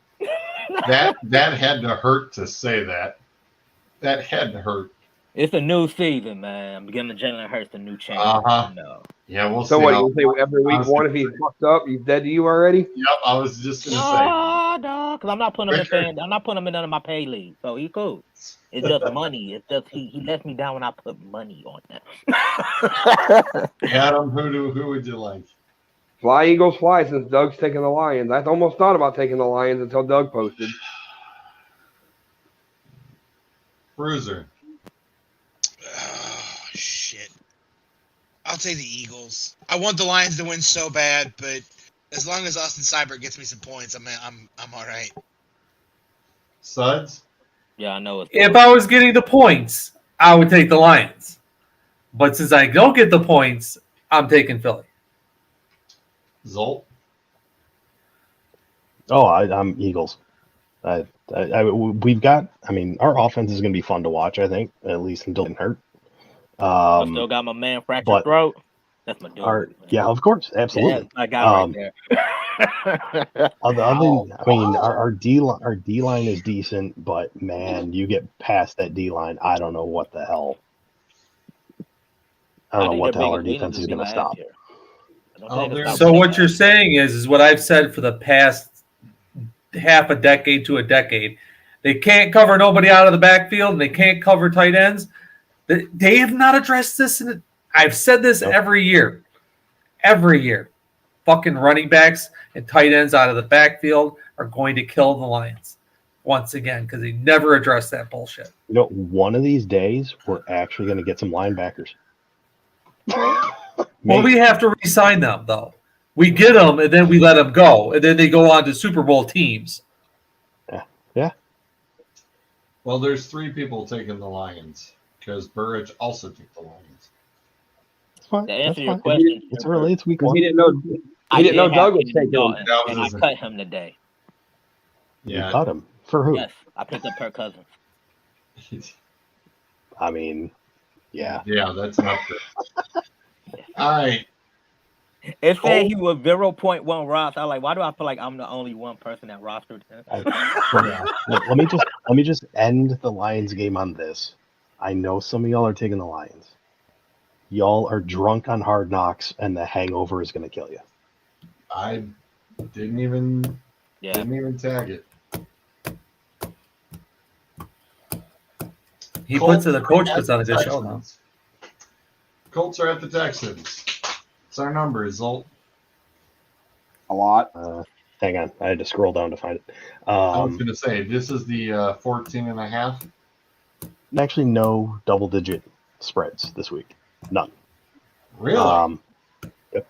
That had to hurt to say that. That had to hurt. It's a new season, man. I'm giving Jalen Hurts a new chance. Uh-huh. No. Yeah, we'll So see. what how- you say every week one if he fucks up, he's dead to you already? Yep, I was just gonna say. No, because I'm not putting him in Richard. I'm not putting him in none of my pay league. So he cool. It's just money. It's just he lets me down when I put money on him. Adam, who would you like? Fly Eagles fly since Doug's taking the Lions. I almost thought about taking the Lions until Doug posted. Bruiser. Oh, shit. I'll take the Eagles. I want the Lions to win so bad, but as long as Austin Seibert gets me some points, I'm all right. Suds. Yeah, I know it's If I was getting the points, I would take the Lions. But since I don't get the points, I'm taking Philly. Zolt. Oh, I'm Eagles. We've got. I mean, our offense is going to be fun to watch. I think at least until it hurt. I still got my man fractured but throat. That's my dude. Yeah, of course, absolutely. Yeah, I got right there. Our D line is decent, but man, you get past that D line, I don't know what the hell. I don't know what the hell our defense is going to stop. So what you're saying is what I've said for the past half a decade to a decade. They can't cover nobody out of the backfield, and they can't cover tight ends. They have not addressed this. I've said this every year. Every year. Fucking running backs and tight ends out of the backfield are going to kill the Lions once again because they never address that bullshit. You know, one of these days, we're actually going to get some linebackers. Well, we have to re-sign them, though. We get them, and then we let them go, and then they go on to Super Bowl teams. Yeah. Well, there's 3 people taking the Lions because Burridge also took the Lions. That's fine. To answer That's your fine. question, It's early. It's week 1. He didn't know Doug was taking him. And I cut him today. Yeah. You cut him for who? Yes, I picked up Kirk Cousins. I mean, yeah. Yeah, that's not good. All right. It said he was 0.1 roster. I was like, why do I feel like I'm the only one person that rostered him? Let me just end the Lions game on this. I know some of y'all are taking the Lions. Y'all are drunk on Hard Knocks, and the hangover is going to kill you. I didn't even tag it. The coach puts on a good show now. Colts are at the Texans. What's our number, Zolt? A lot. Hang on. I had to scroll down to find it. I was going to say, this is the 14.5. Actually, no double-digit spreads this week. None. Really? Yep.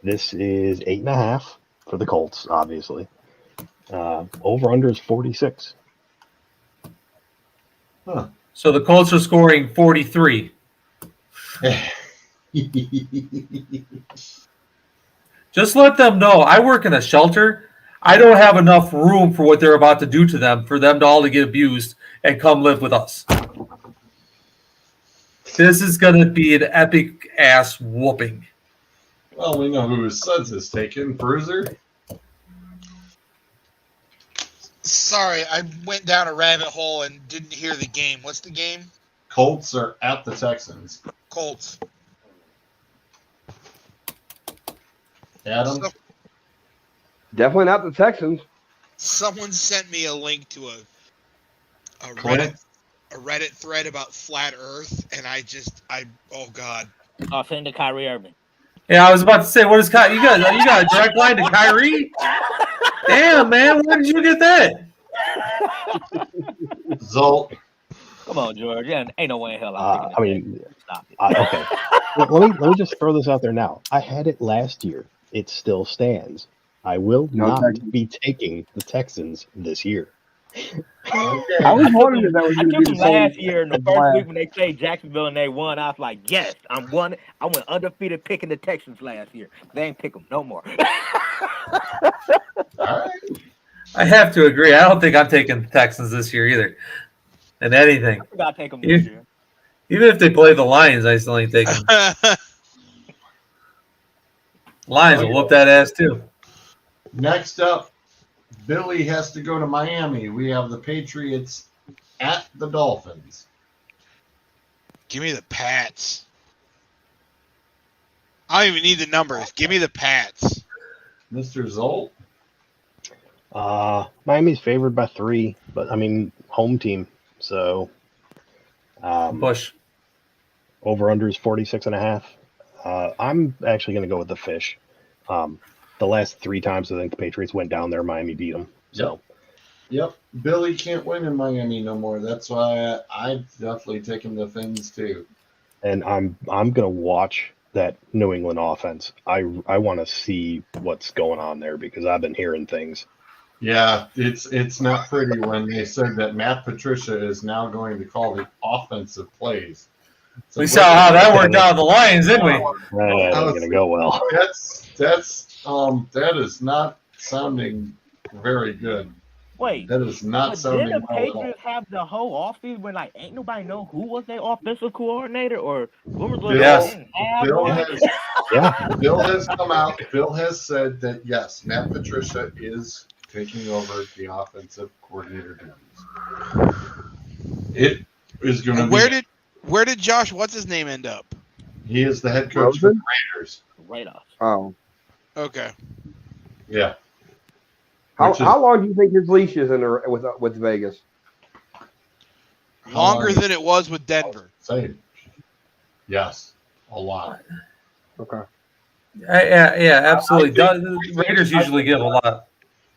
This is 8.5 for the Colts, obviously. Over-under is 46. Huh. So the Colts are scoring 43. Just let them know. I work in a shelter. I don't have enough room for what they're about to do to them for them to all to get abused and come live with us. This is going to be an epic ass whooping. Well, we know who Suds is taking. Bruiser? Sorry, I went down a rabbit hole and didn't hear the game. What's the game? Colts are at the Texans. Colts. Adam? Definitely not the Texans. Someone sent me a link to a Clint? Reddit thread about flat Earth, and oh god. I'll send to Kyrie Irving. Yeah, I was about to say, what is Kyrie? You got a direct line to Kyrie? Damn, man, where did you get that? Zolt? Come on, George. Yeah, ain't no way in hell I mean, stop it. okay. Well, let me just throw this out there now. I had it last year. It still stands. I will not be taking the Texans this year. I was wondering if that was I going to took be them the same last year in the as first last. week when they played Jacksonville and they won. I was like, yes, I went undefeated picking the Texans last year. They ain't pick them no more. All right. I have to agree. I don't think I'm taking the Texans this year either. And anything. I gotta take them this year. Even if they play the Lions, I still ain't taking them. Lions will whoop that ass too. Next up, Billy has to go to Miami. We have the Patriots at the Dolphins. Give me the Pats. I don't even need the numbers. Give me the Pats. Mr. Zolt? Miami's favored by 3, but I mean home team. So Bush. over under is 46.5. I'm actually going to go with the Fish. The last 3 times I think the Patriots went down there, Miami beat them. So Yep. Billy can't win in Miami no more. That's why I'd definitely take him to Fins too. and I'm going to watch that New England offense. I want to see what's going on there because I've been hearing things. Yeah, it's not pretty when they said that Matt Patricia is now going to call the offensive plays. So We saw how that worked out with the Lions, didn't we? That ain't going to go well. That is not sounding very good. Wait, That is not but sounding did the well at all. Patriots have the whole offseason when like ain't nobody know who was their offensive coordinator or rumors was Yes. they didn't have Bill one? has Yeah. Bill has come out. Bill has said that yes, Matt Patricia is taking over the offensive coordinator duties. It is going to be. Where did Josh? What's his name end up? He is the head coach for the Raiders. Right off. Oh. Okay. Yeah. How long do you think his leash is in with Vegas? Longer than it was with Denver. Say, yes, a lot. Okay. Yeah, absolutely. The Raiders usually give a lot.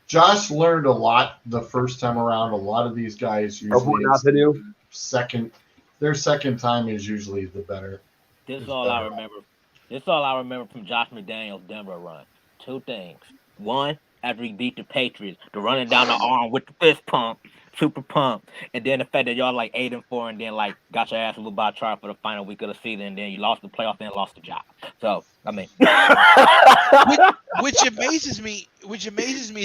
Josh learned a lot the first time around. A lot of these guys Of what usually not to do. their second time is usually the better. This It's all better. I remember. This all I remember from Josh McDaniel's Denver run. 2 things. One, after he beat the Patriots, the running down the arm with the fist pump, super pump, and then the fact that y'all like 8-4, and then like got your ass a little by trial for the final week of the season, and then you lost the playoff and lost the job. So I mean, Which amazes me.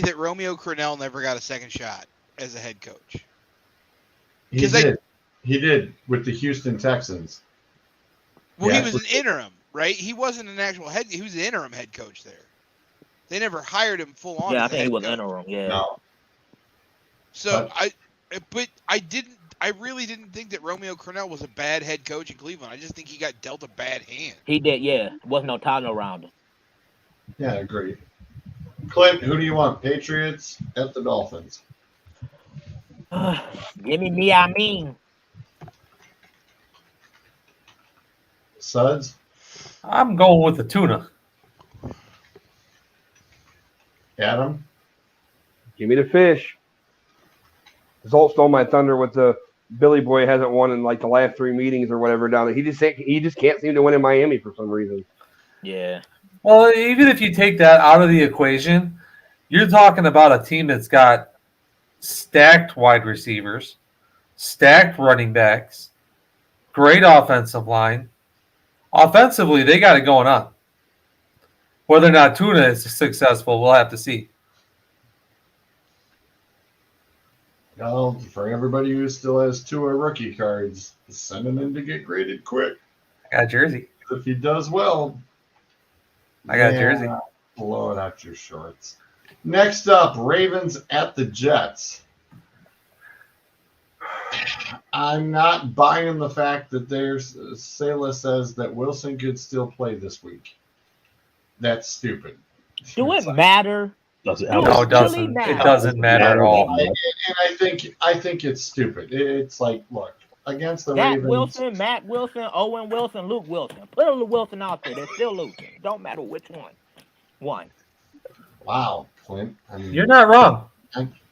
That Romeo Crennel never got a second shot as a head coach. He did with the Houston Texans. Well, Yeah. he was an interim, right? He wasn't an actual head. He was an interim head coach there. They never hired him full on. yeah, I as a think he head was coach. interim. Yeah. No. So I really didn't think that Romeo Crennel was a bad head coach in Cleveland. I just think he got dealt a bad hand. He did. Yeah, wasn't no time around him. Yeah, agreed. Clint, who do you want? Patriots at the Dolphins? Give me, I mean. Suds? I'm going with the tuna. Adam? Give me the Fish. Zolt stole my thunder with the Billy Boy hasn't won in like the last 3 meetings or whatever down there. He just can't seem to win in Miami for some reason. Yeah. Well, even if you take that out of the equation, you're talking about a team that's got stacked wide receivers, stacked running backs, great offensive line. Offensively, they got it going on. Whether or not Tuna is successful, we'll have to see. Well, for everybody who still has Tua rookie cards, send him in to get graded quick. I got Jersey. If he does well, I got Jersey. blow it out your shorts. Next up, Ravens at the Jets. I'm not buying the fact that Salah says that Wilson could still play this week. That's stupid. Do it matter? Does it? No, it doesn't. It doesn't matter at all. And I think it's stupid. It's like, look, against the Zach Ravens. Wilson, Matt Wilson, Owen Wilson, Luke Wilson. Put a Wilson out there. They're still losing. Don't matter which one. One. Wow, Clint. I mean, You're not wrong.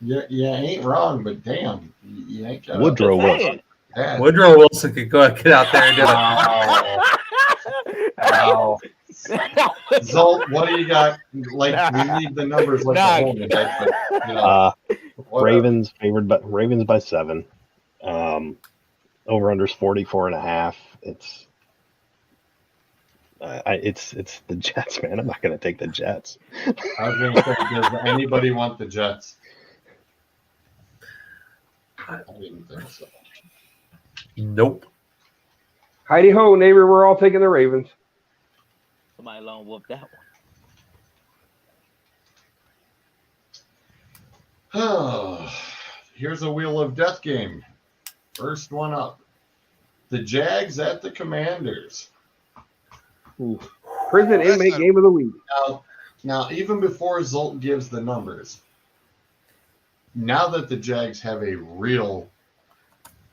you ain't wrong, but damn, you ain't got Woodrow Just Wilson. saying. that. Woodrow Wilson could go get out there and do it. Wow. Zolt, what do you got? Like, we need the numbers like Nah. the whole minute, but, you know, whatever. Ravens by 7. Over unders 44.5. It's the Jets, man. I'm not going to take the Jets. I was going to say, does anybody want the Jets? I don't even think so. Nope. Heidi ho, neighbor, we're all taking the Ravens. Somebody lone wolf that one. Oh, here's a Wheel of Death game. First one up. The Jags at the Commanders. Ooh. Prison That's inmate not- game of the week. Now, even before Zolt gives the numbers, now that the Jags have a real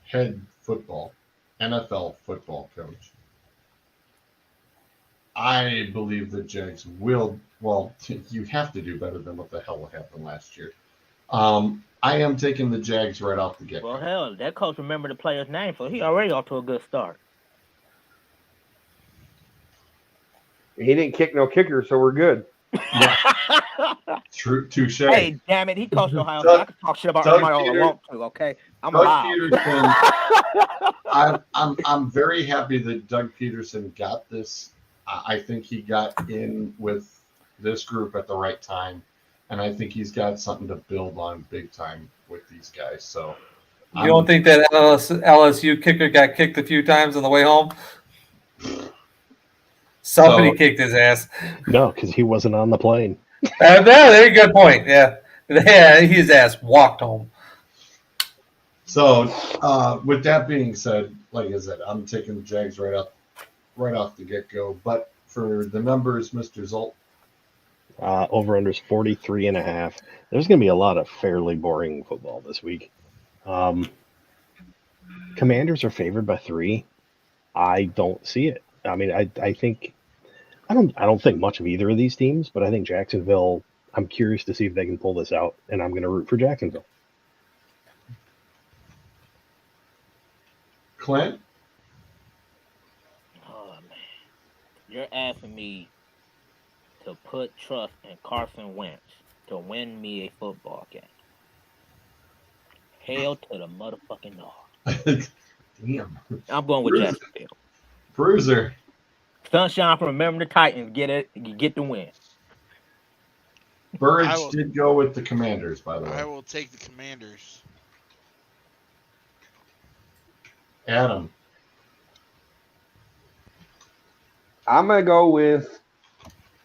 head NFL football coach, I believe the Jags will. Well, you have to do better than what the hell happened last year. I am taking the Jags right off the get. Well, hell, that coach remembered the player's name, so he already off to a good start. He didn't kick no kicker, so we're good. True, touche. Hey, damn it, he coached Ohio Doug- State. I can talk shit about Doug everybody all I Peter- want to, okay? I'm Doug allowed. Peterson. I'm very happy that Doug Peterson got this. I think he got in with this group at the right time, and I think he's got something to build on big time with these guys. So You don't think that LSU kicker got kicked a few times on the way home? Somebody kicked his ass. No, because he wasn't on the plane. There, good point. Yeah, his ass walked home. So, with that being said, like I said, I'm taking the Jags right off the get go. But for the numbers, Mr. Zolt, Over unders 43.5. There's going to be a lot of fairly boring football this week. Commanders are favored by 3. I don't see it. I mean, I think I don't think much of either of these teams, but I think Jacksonville. I'm curious to see if they can pull this out, and I'm going to root for Jacksonville. Clint, Oh, man. You're asking me to put trust in Carson Wentz to win me a football game. Hell to the motherfucking no. damn, I'm going with Bruiser. Jacksonville. Bruiser. Sunshine from Remember the Titans. Get the win. Burridge I will- did go with the Commanders, by the I way. will take the Commanders. Adam, I'm gonna go with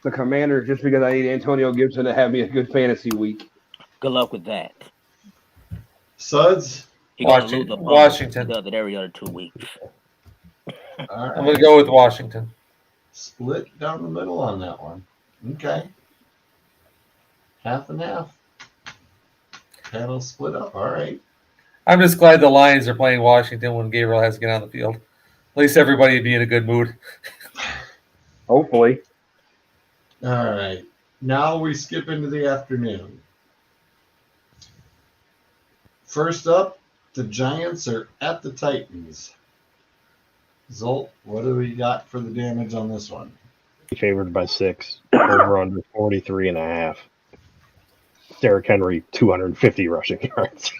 the Commanders just because I need Antonio Gibson to have me a good fantasy week. Good luck with that. Suds. He gonna lose the Washington. He does it every other 2 weeks. All I'm right. going to go with Washington. Split down the middle on that one. Okay. Half and half. Panel split up. All right. I'm just glad the Lions are playing Washington when Gabriel has to get on the field. At least everybody would be in a good mood. Hopefully. All right. Now we skip into the afternoon. First up, the Giants are at the Titans. Zolt, what do we got for the damage on this one? Favored by 6. Over under 43.5. Derrick Henry 250 rushing yards.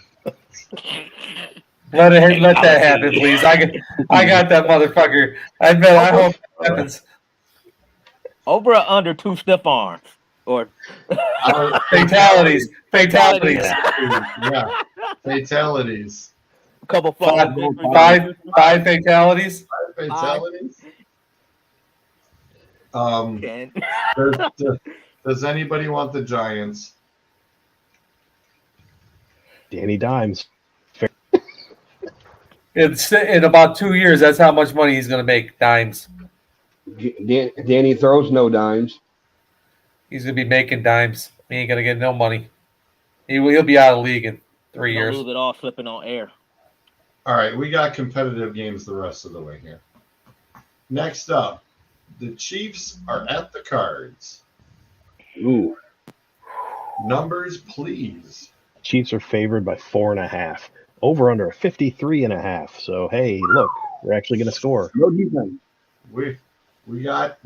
Let that happen, please. I got that motherfucker. I hope it happens. Over or under 2 stiff arms? Or Fatalities. Yeah. Fatalities. a couple Five fucking fatalities. Fatalities. Ken. Does anybody want the Giants? Danny Dimes. In about 2 years, that's how much money he's going to make. Dimes. Danny throws no dimes. He's going to be making dimes. He ain't going to get no money. He'll be out of the league in 3 Don't years. lose it all slipping on air. All right, we got competitive games the rest of the way here. Next up, the Chiefs are at the Cards. Ooh. Numbers, please. Chiefs are favored by 4.5. Over under 53.5. So hey, look, we're actually going to score. No defense. We got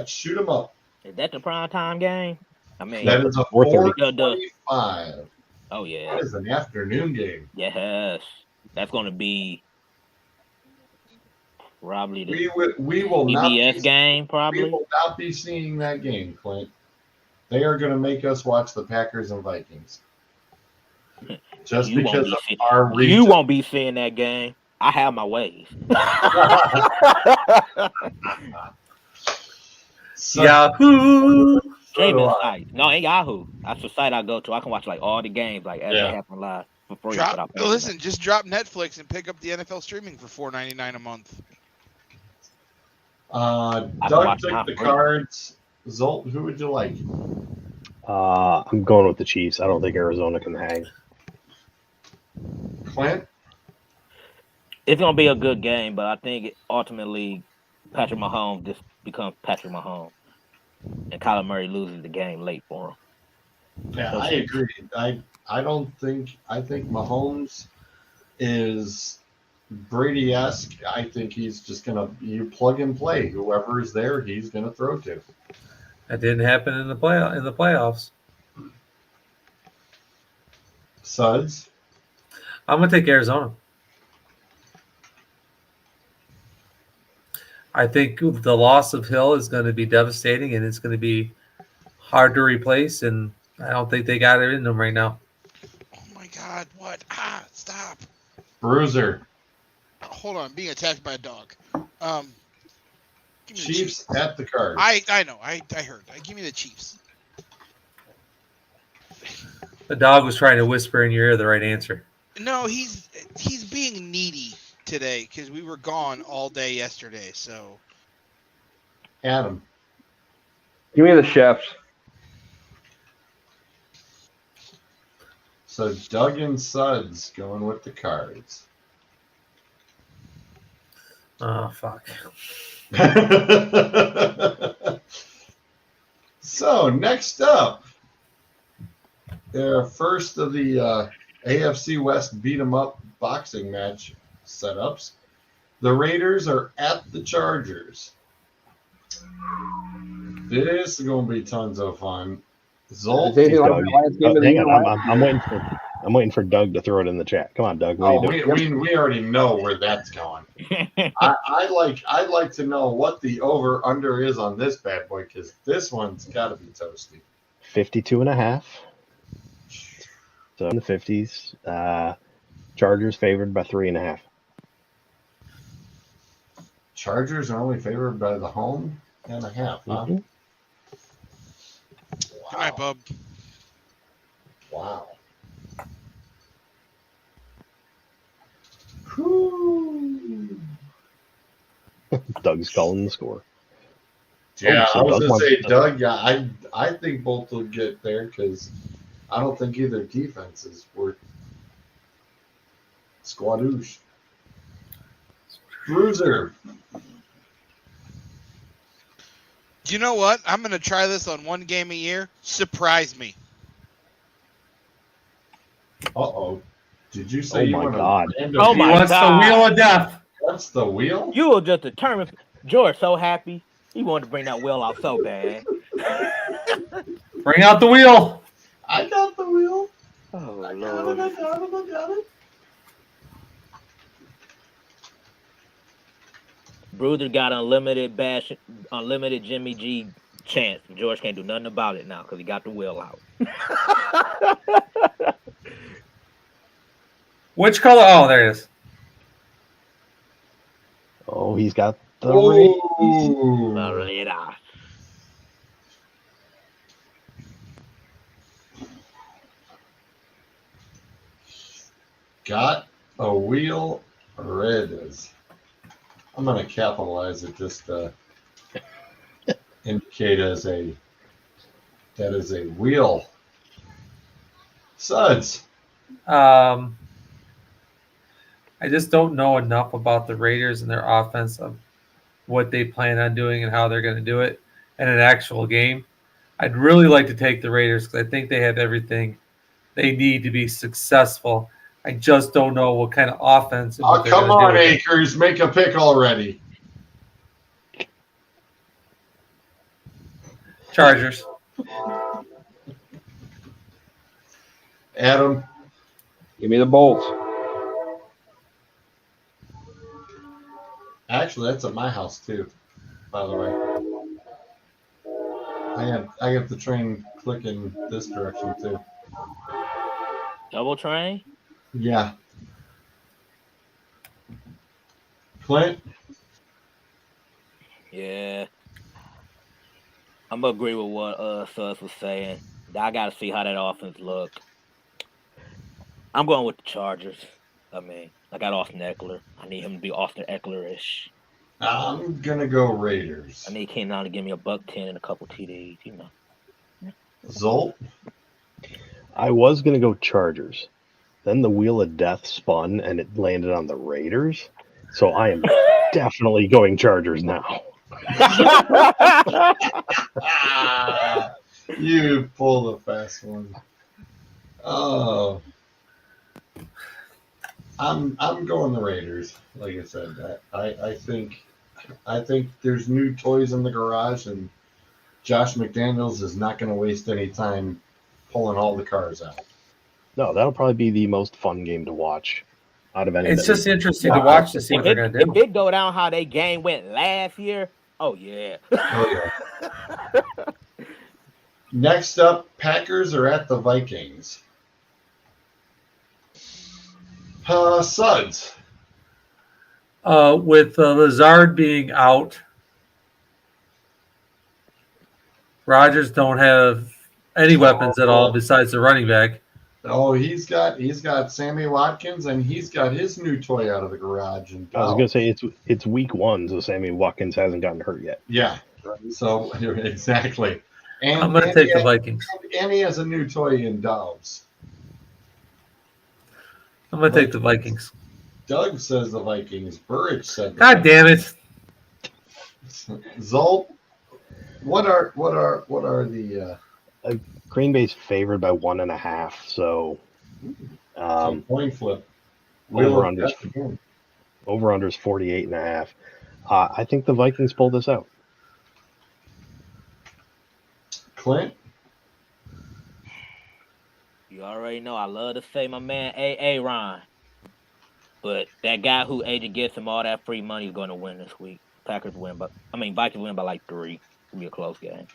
shoot 'em up. Is that the prime time game? I mean, That is a 4:30. 4:25. oh yeah, That is an afternoon game. yes. That's going to be probably the We will not CBS be, game. we Probably. will not be seeing that game, Clint. They are going to make us watch the Packers and Vikings. Just You won't because be of seeing- our region. You won't be seeing that game. I have my ways. So- Yahoo! Streaming So, site. No, ain't Yahoo. That's the site I go to. I can watch like all the games like as Yeah. they happen live. for free. but I paid for Listen, just drop Netflix and pick up the NFL streaming for $4.99 a month. Doug watch took mine the free. Cards. Zolt, who would you like? I'm going with the Chiefs. I don't think Arizona can hang. Clint? It's gonna be a good game, but I think ultimately Patrick Mahomes just becomes Patrick Mahomes, and Kyler Murray loses the game late for him. Yeah, No I Chiefs. agree. I think Mahomes is Brady-esque. I think he's just you plug and play. Whoever is there, he's gonna throw to. That didn't happen in the playoffs. Suds? I'm gonna take Arizona. I think the loss of Hill is going to be devastating, and it's going to be hard to replace. And I don't think they got it in them right now. Oh my God! What? Stop! Bruiser. Hold on, being attacked by a dog. Give me the Chiefs at the Cards. I know. I heard. Give me the Chiefs. The dog was trying to whisper in your ear the right answer. No, he's being needy today because we were gone all day yesterday. So Adam. Give me the Chefs. So Doug and Suds going with the Cards. Oh, fuck. So next up, first of the AFC West beat 'em up boxing match setups. The Raiders are at the Chargers. This is going to be tons of fun. Zolt. Is anything like Doug. the last game of the Hang year? on, I'm waiting for Doug to throw it in the chat. Come on, Doug. What are you doing? We already know where that's going. I'd like to know what the over under is on this bad boy because this one's got to be toasty. 52.5. So in the 50s. Chargers favored by 3.5. Chargers are only favored by the home and a half, huh? Mhm. good night, bub. Wow. Whew. Doug's calling the score. Yeah, so I was Doug gonna wants- say Doug. Yeah, I think both will get there because I don't think either defense is worth squadoosh. Bruiser. You know what? I'm gonna try this on one game a year. Surprise me. Uh-oh. Did you say Oh you my want to God. Oh He my wants God. the wheel of death. What's the wheel? You were just determined. George so happy. He wanted to bring that wheel out so bad. Bring out the wheel. I got the wheel. Oh I Lord. got it. Bruiser got unlimited Jimmy G chance. George can't do nothing about it now because he got the wheel out. Which color? Oh, there it is. Oh, he's got the Raiders. Ooh. Marita. Got a wheel Raiders. I'm gonna capitalize it just to indicate that is a wheel. Suds. I just don't know enough about the Raiders and their offense of what they plan on doing and how they're going to do it in an actual game. I'd really like to take the Raiders because I think they have everything they need to be successful. I just don't know what kind of offense. And what they're Come gonna on, do with it. Akers, make a pick already. Chargers. Adam. Give me the Bolts. Actually, that's at my house too, by the way. I got the train clicking this direction too. Double train? Yeah. Clint? Yeah. I'm gonna agree with what Sus was saying. I gotta see how that offense look. I'm going with the Chargers. I mean, I got Austin Eckler. I need him to be Austin Eckler-ish. I'm gonna go Raiders. I need Keenan to give me $110 and a couple TDs. You know. Zolt. I was gonna go Chargers. Then the wheel of death spun and it landed on the Raiders. So I am definitely going Chargers now. You pulled a fast one. Oh, I'm going the Raiders. Like I said, I think there's new toys in the garage, and Josh McDaniels is not going to waste any time pulling all the cars out. No, that'll probably be the most fun game to watch out of any. It's that just we- interesting to watch to see what they're going to If do. it go down how they game went last year, oh yeah. Oh yeah. Next up, Packers are at the Vikings. Suds. With Lazard being out, Rodgers don't have any weapons at all besides the running back. Oh, he's got Sammy Watkins, and he's got his new toy out of the garage. And I was gonna say it's week 1, so Sammy Watkins hasn't gotten hurt yet. yeah, so exactly. And I'm going to take the Vikings. And he has a new toy in Dobbs. I'm going to take the Vikings. Doug says the Vikings. Burridge said the God damn it! Zolt, what are the Green Bay's favored by 1.5, so coin flip? over-under's 48.5. I think the Vikings pull this out. Clint? You already know I love to say my man Ron. But that guy who agent gets him all that free money is going to win this week. Vikings win by like 3. It's going to be a close game.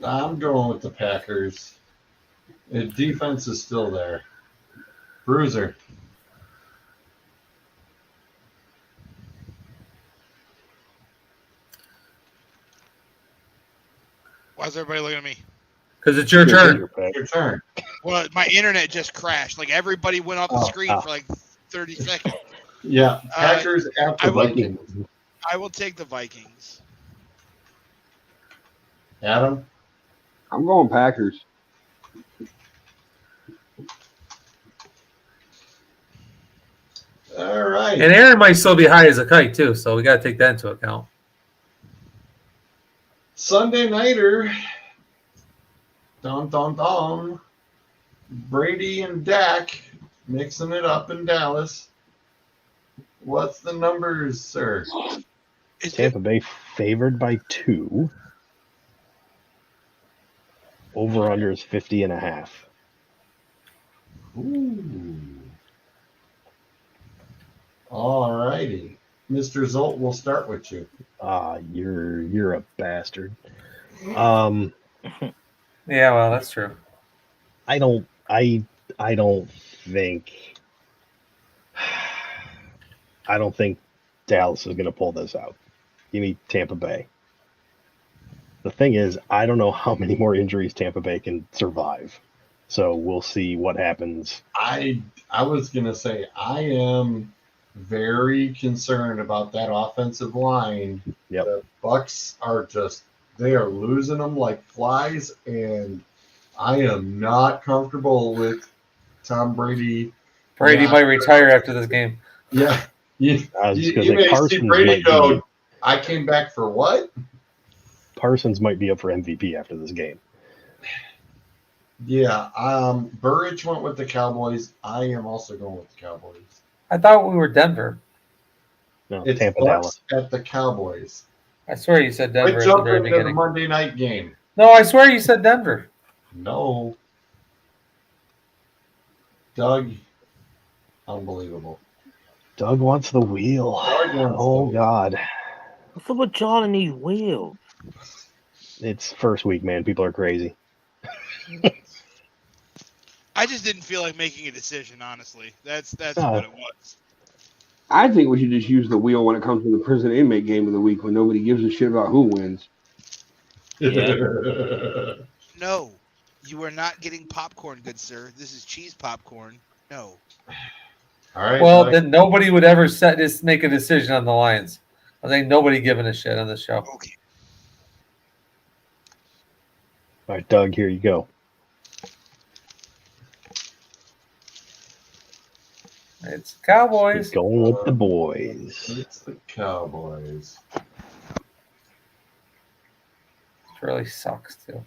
I'm going with the Packers. The defense is still there. Bruiser. Why is everybody looking at me? Because it's your turn. Your turn. Well, my internet just crashed. Like everybody went off the screen for like 30 seconds. Yeah, Packers at the Vikings. I will take the Vikings. Adam? I'm going Packers. All right. And Aaron might still be high as a kite, too, so we got to take that into account. Sunday nighter. Dun, dun, dun. Brady and Dak mixing it up in Dallas. What's the numbers, sir? Tampa Bay favored by 2. Over-under is 50.5. Ooh. All righty. Mr. Zolt, we'll start with you. You're a bastard. Yeah, well, that's true. I don't think Dallas is going to pull this out. Give me Tampa Bay. The thing is, I don't know how many more injuries Tampa Bay can survive. So we'll see what happens. I was going to say I am very concerned about that offensive line. Yep. The Bucks are they are losing them like flies, and I am not comfortable with Tom Brady. Brady might retire after this game. Yeah. You may see Brady go, I came back for what? Parsons might be up for MVP after this game. Yeah. Burridge went with the Cowboys. I am also going with the Cowboys. I thought we were Denver. No, It's Tampa, Bucks Dallas. at the Cowboys. I swear you said Denver Quit at the very jumping to the beginning. Monday night game. No, I swear you said Denver. No. Doug, unbelievable. Doug wants the wheel. Doug wants Oh, the- God. What's up with y'all in these wheels? It's first week, man. People are crazy. I just didn't feel like making a decision, honestly. That's Oh. what it was. I think we should just use the wheel when it comes to the prison inmate game of the week when nobody gives a shit about who wins. No, you are not getting popcorn, good sir. This is cheese popcorn. No. All right. Well, Mike. then nobody would ever make a decision on the Lions. I think nobody giving a shit on the show. Okay. All right, Doug, here you go. It's Cowboys. He's going with the boys. It's the Cowboys. It really sucks too.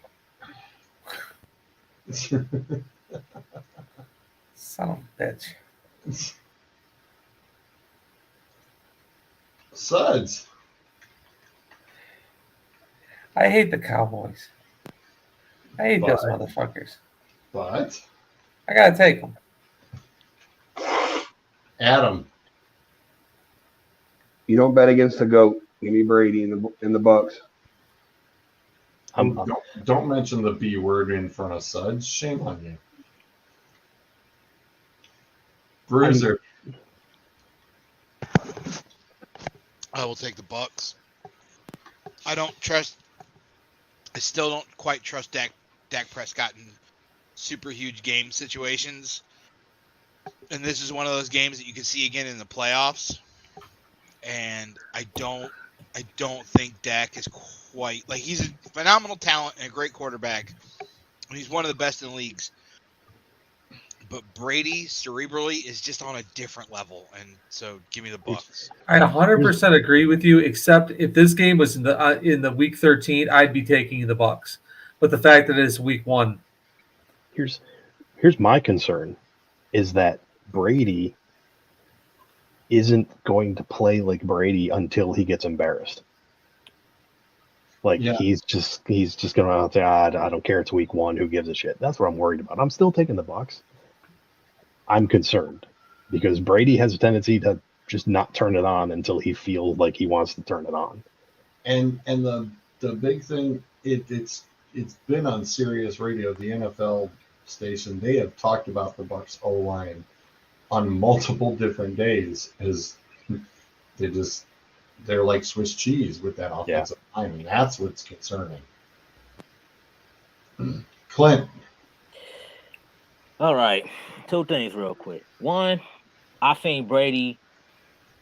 Son of a bitch. Suds. I hate the Cowboys. I hate those But- motherfuckers. But I gotta take them. Adam, You don't bet against the GOAT. Give me Brady in the Bucks. don't mention the B word in front of Suds. Shame on you. Bruiser. I will take the Bucks. I still don't quite trust Dak Prescott in super huge game situations. And this is one of those games that you can see again in the playoffs. And I don't think Dak is quite like he's a phenomenal talent and a great quarterback. He's one of the best in the leagues. But Brady cerebrally is just on a different level, and so give me the Bucks. I 100% agree with you. Except if this game was in the week 13, I'd be taking the Bucks. But the fact that it's week 1, Here's my concern is that Brady isn't going to play like Brady until he gets embarrassed. Like Yeah. he's just gonna say, I don't care, it's week 1, who gives a shit? That's what I'm worried about. I'm still taking the Bucks. I'm concerned because Brady has a tendency to just not turn it on until he feels like he wants to turn it on. And the big thing, it's been on Sirius Radio, the NFL station. They have talked about the Bucks O-line on multiple different days as they're like Swiss cheese with that offensive line, and that's what's concerning. Clint. All right. 2 things real quick. One, I think Brady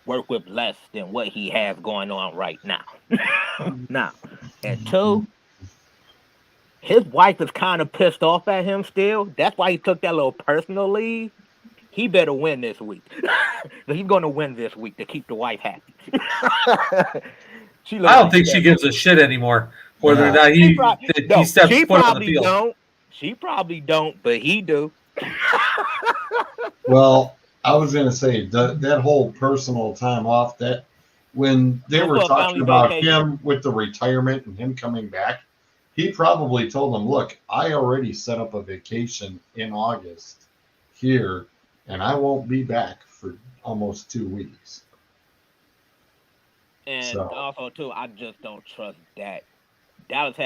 work with less than what he has going on right now. And 2, his wife is kind of pissed off at him still. That's why he took that little personal leave. He better win this week. He's going to win this week to keep the wife happy. I don't think she gives a shit anymore whether or not he steps she foot on the probably field. don't. She probably don't, but he do. Well, I was going to say that whole personal time off, that when they were For a talking family about vacation. him with the retirement and him coming back, he probably told them, look, I already set up a vacation in August here, and I won't be back for almost 2 weeks. And So- also too, I just don't trust Dak. Dallas,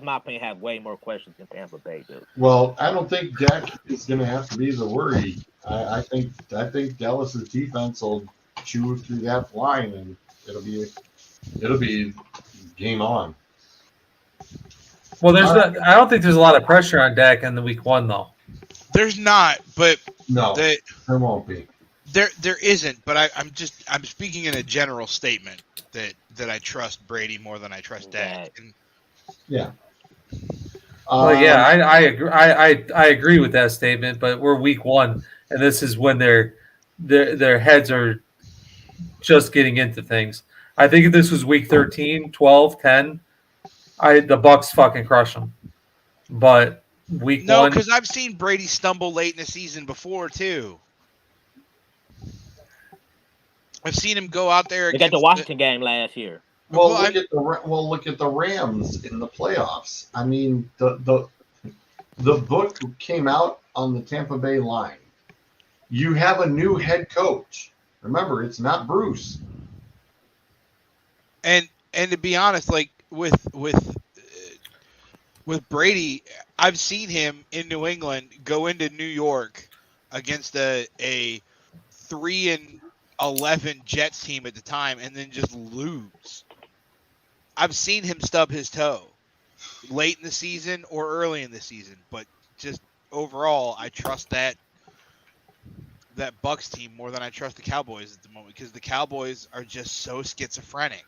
my opinion, have way more questions than Tampa Bay do. Well, I don't think Dak is going to have to be the worry. I think Dallas's defense will chew through that line, and it'll be game on. Well, I don't think there's a lot of pressure on Dak in the week 1 though. There's not, but No, there won't be. there isn't. But I'm speaking in a general statement that I trust Brady more than I trust Dak. And Yeah. Well, yeah, I agree. I agree with that statement. But we're week 1, and this is when their heads are just getting into things. I think if this was week 13, 12, 10, the Bucks fucking crush them. But week 1, no, because I've seen Brady stumble late in the season before too. I've seen him go out there Look at the Washington game last year. Well, Well, look at the Rams in the playoffs. I mean, the book came out on the Tampa Bay line. You have a new head coach. Remember, it's not Bruce. And to be honest, like with Brady, I've seen him in New England go into New York against a 3-11 Jets team at the time and then just lose. I've seen him stub his toe late in the season or early in the season, but just overall, I trust that that Bucks team more than I trust the Cowboys at the moment because the Cowboys are just so schizophrenic.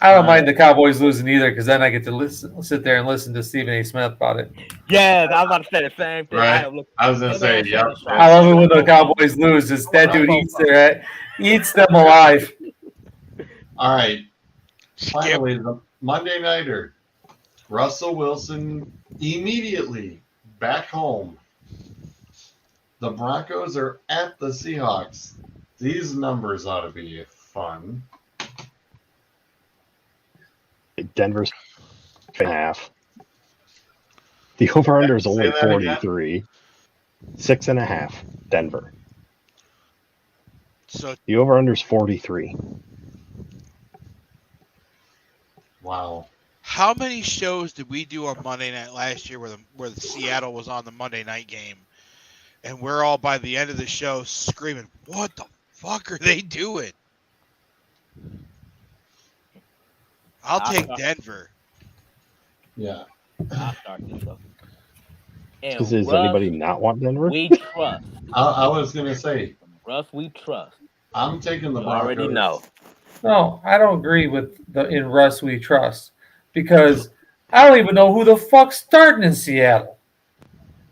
I don't mind the Cowboys losing either, because then I get to sit there and listen to Stephen A. Smith about it. Yeah, I was about to say the same thing. Right. I was gonna say, yep. I love it when the Cowboys lose. It's that dude eats them alive. All right. Skip. Finally, the Monday Nighter. Russell Wilson immediately back home. The Broncos are at the Seahawks. These numbers ought to be fun. Denver's half. The over-under is Say only that again? 43. 6.5, Denver. So The over-under is 43. Wow. how many shows did we do on Monday night last year where the Seattle was on the Monday night game, and we're all by the end of the show screaming, "What the fuck are they doing?" I'll take Denver. Yeah. I'll start this up. And Does anybody not want Denver? we trust. I was going to say, Russ, we trust. I'm taking the You Broncos. already know. No, I don't agree with in Russ we trust, because I don't even know who the fuck's starting in Seattle.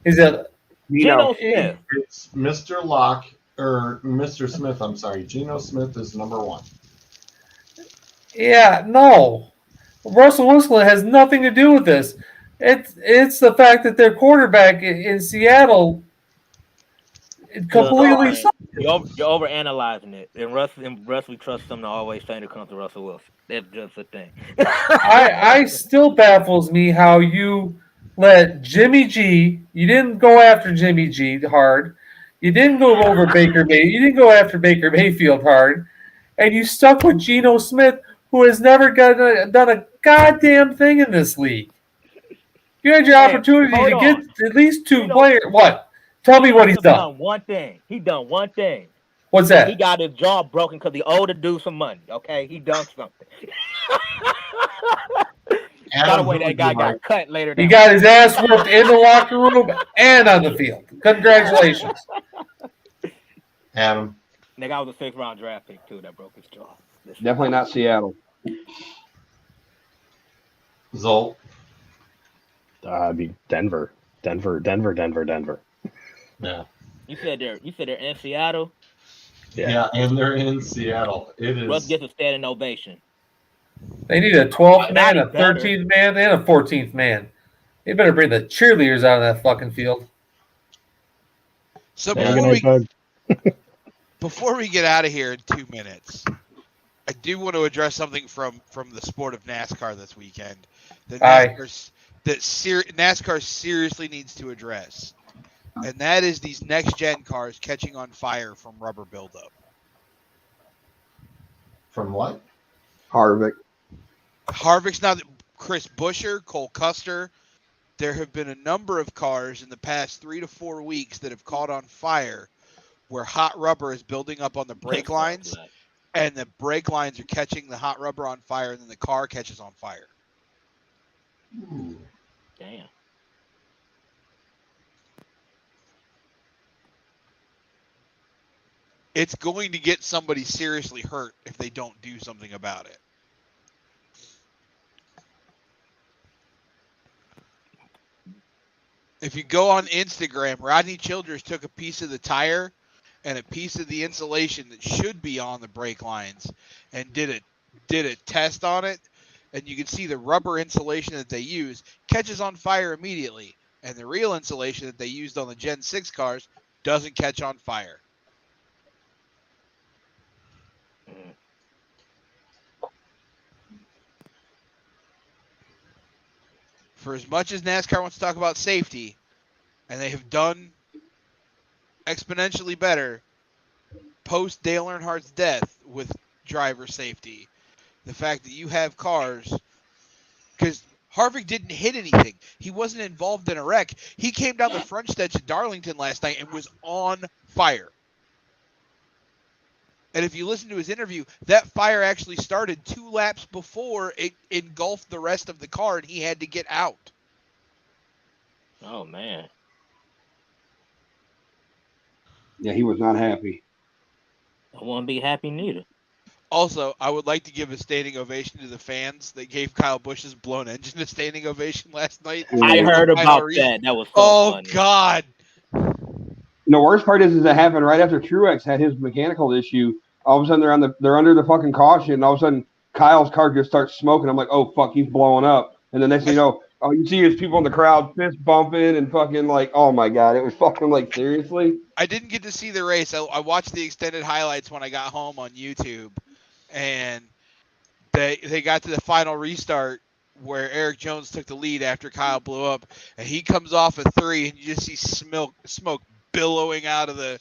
Is it Geno Smith? It's Mr. Locke, or Mr. Smith, I'm sorry. Geno Smith is number one. Yeah, no. Russell Wilson has nothing to do with this. It's the fact that their quarterback in Seattle completely sucks. You're overanalyzing it. And Russ, we trust them to always say to come to Russell Wilson. That's just a thing. I still baffles me how you let Jimmy G. You didn't go after Jimmy G hard. You didn't go over Baker Mayfield. You didn't go after Baker Mayfield hard, and you stuck with Geno Smith, who has never done a goddamn thing in this league. You had your opportunity to get at least two players. What? Tell me what he's done. One thing. He done one thing. What's that? He got his jaw broken because he owed a dude some money. Okay, he done something. By the way, that guy got cut later. He got his ass whooped in the locker room and on the field. Congratulations, Adam. That guy was a 6th round draft pick too. That broke his jaw. Definitely not Seattle. Zolt. I'd be Denver. Denver. Yeah. You said they're in Seattle. Yeah, and they're in Seattle. It is. Russ gets a standing ovation. They need a 12th man, a 13th man, and a 14th man. They better bring the cheerleaders out of that fucking field. So Yeah, before we get out of here in 2 minutes, I do want to address something from the sport of NASCAR this weekend that NASCAR seriously needs to address, and that is these next-gen cars catching on fire from rubber buildup. From what? Harvick's not Chris Buescher, Cole Custer. There have been a number of cars in the past 3 to 4 weeks that have caught on fire where hot rubber is building up on the brake lines, and the brake lines are catching the hot rubber on fire, and then the car catches on fire. Ooh. Damn. It's going to get somebody seriously hurt if they don't do something about it. If you go on Instagram, Rodney Childers took a piece of the tire and a piece of the insulation that should be on the brake lines and did a test on it, and you can see the rubber insulation that they use catches on fire immediately, and the real insulation that they used on the Gen 6 cars doesn't catch on fire. For as much as NASCAR wants to talk about safety, and they have done exponentially better post Dale Earnhardt's death with driver safety, the fact that you have cars, because Harvick didn't hit anything. He wasn't involved in a wreck. He came down the front stretch at Darlington last night and was on fire. And if you listen to his interview, that fire actually started 2 laps before it engulfed the rest of the car and he had to get out. Oh, man. Yeah, he was not happy. I wouldn't be happy neither. Also, I would like to give a standing ovation to the fans that gave Kyle Busch's blown engine a standing ovation last night. I Yeah. heard Final about re- that. That was so Oh funny. God! The worst part is that happened right after Truex had his mechanical issue. All of a sudden, they're under the fucking caution, and all of a sudden, Kyle's car just starts smoking. I'm like, oh fuck, he's blowing up. And the next thing you know, all you see is people in the crowd fist bumping and fucking like, oh my god, it was fucking like seriously. I didn't get to see the race. I watched the extended highlights when I got home on YouTube, and they got to the final restart where Eric Jones took the lead after Kyle blew up, and he comes off a 3, and you just see smoke billowing out of the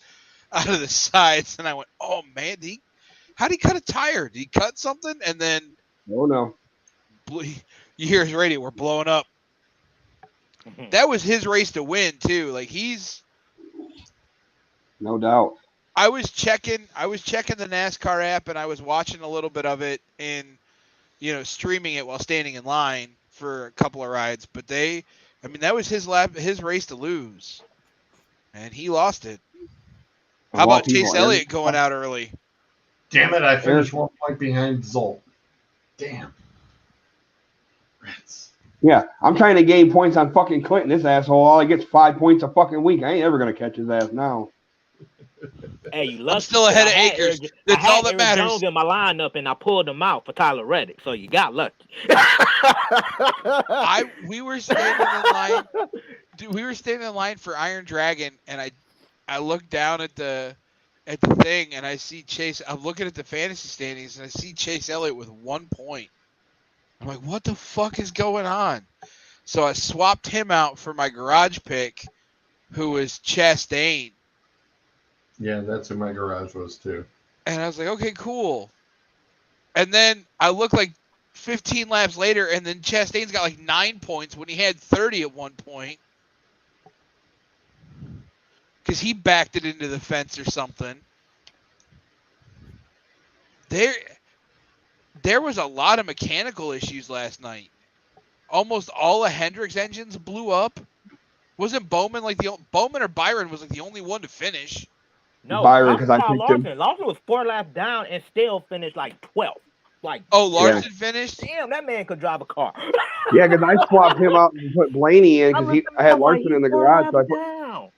sides, and I went, oh man, how did he cut a tire? Did he cut something? And then Oh no, you hear his radio, we're blowing up. That was his race to win too. Like no doubt. I was checking the NASCAR app, and I was watching a little bit of it in, streaming it while standing in line for a couple of rides. But that was his race to lose, and he lost it. How about Chase Elliott going out early? Damn it! I finished 1 point behind Zolt. Damn. Rats. Yeah, I'm trying to gain points on fucking Clinton. This asshole, all he gets 5 points a fucking week. I ain't ever gonna catch his ass now. Hey, you lucky. I'm still ahead of Akers. That's all that matters. Jones in my lineup, and I pulled him out for Tyler Reddick, so you got lucky. We were standing in line. Dude, we were standing in line for Iron Dragon, and I looked down at the thing, and I see Chase. I'm looking at the fantasy standings, and I see Chase Elliott with 1 point. I'm like, what the fuck is going on? So I swapped him out for my garage pick, who was Chastain. Yeah, that's who my garage was too. And I was like, okay, cool. And then I look like 15 laps later, and then Chastain's got like 9 points when he had 30 at one point. Because he backed it into the fence or something. There was a lot of mechanical issues last night. Almost all of Hendrick's engines blew up. Wasn't Bowman Bowman or Byron was like the only one to finish? No, Byron, because I picked Larson. him. Larson was 4 laps down and still finished like 12th. Like, Larson finished? Damn, that man could drive a car. Yeah, because I swapped him out and put Blaney in because I had Larson in the garage. So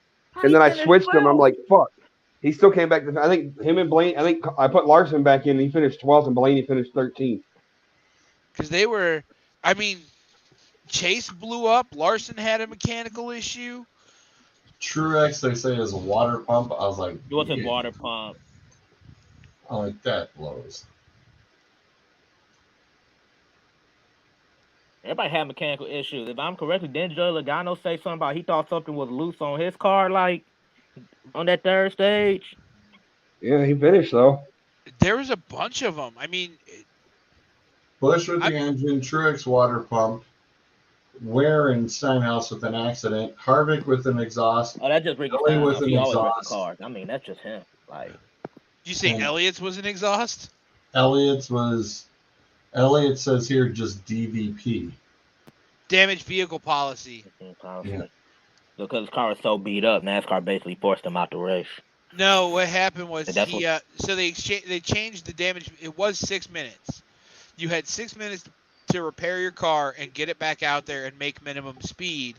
and then I switched him. I'm like, fuck. He still came back. I think him and Blaney. I think I put Larson back in. And he finished 12th, and Blaney finished 13th. Because they were. I mean, Chase blew up. Larson had a mechanical issue. Truex, they say, is a water pump. I was like, It wasn't water pump. I'm like, that blows. Everybody had mechanical issues. If I'm correct, didn't Joey Logano say something about he thought something was loose on his car, like on that third stage? Yeah, he finished though. There was a bunch of them. I mean, Bush with the engine, Truex water pump, Ware and Steinhaus with an accident, Harvick with an exhaust. Oh, that just brings Ellie with an he always wrecks exhaust. cars. I mean, that's just him. Like, you say Elliott's was an exhaust? Elliott says here just DVP. Damaged vehicle policy. Yeah. Because his car was so beat up, NASCAR basically forced him out the race. No, what happened was so they changed the damage. It was 6 minutes. You had 6 minutes to repair your car and get it back out there and make minimum speed.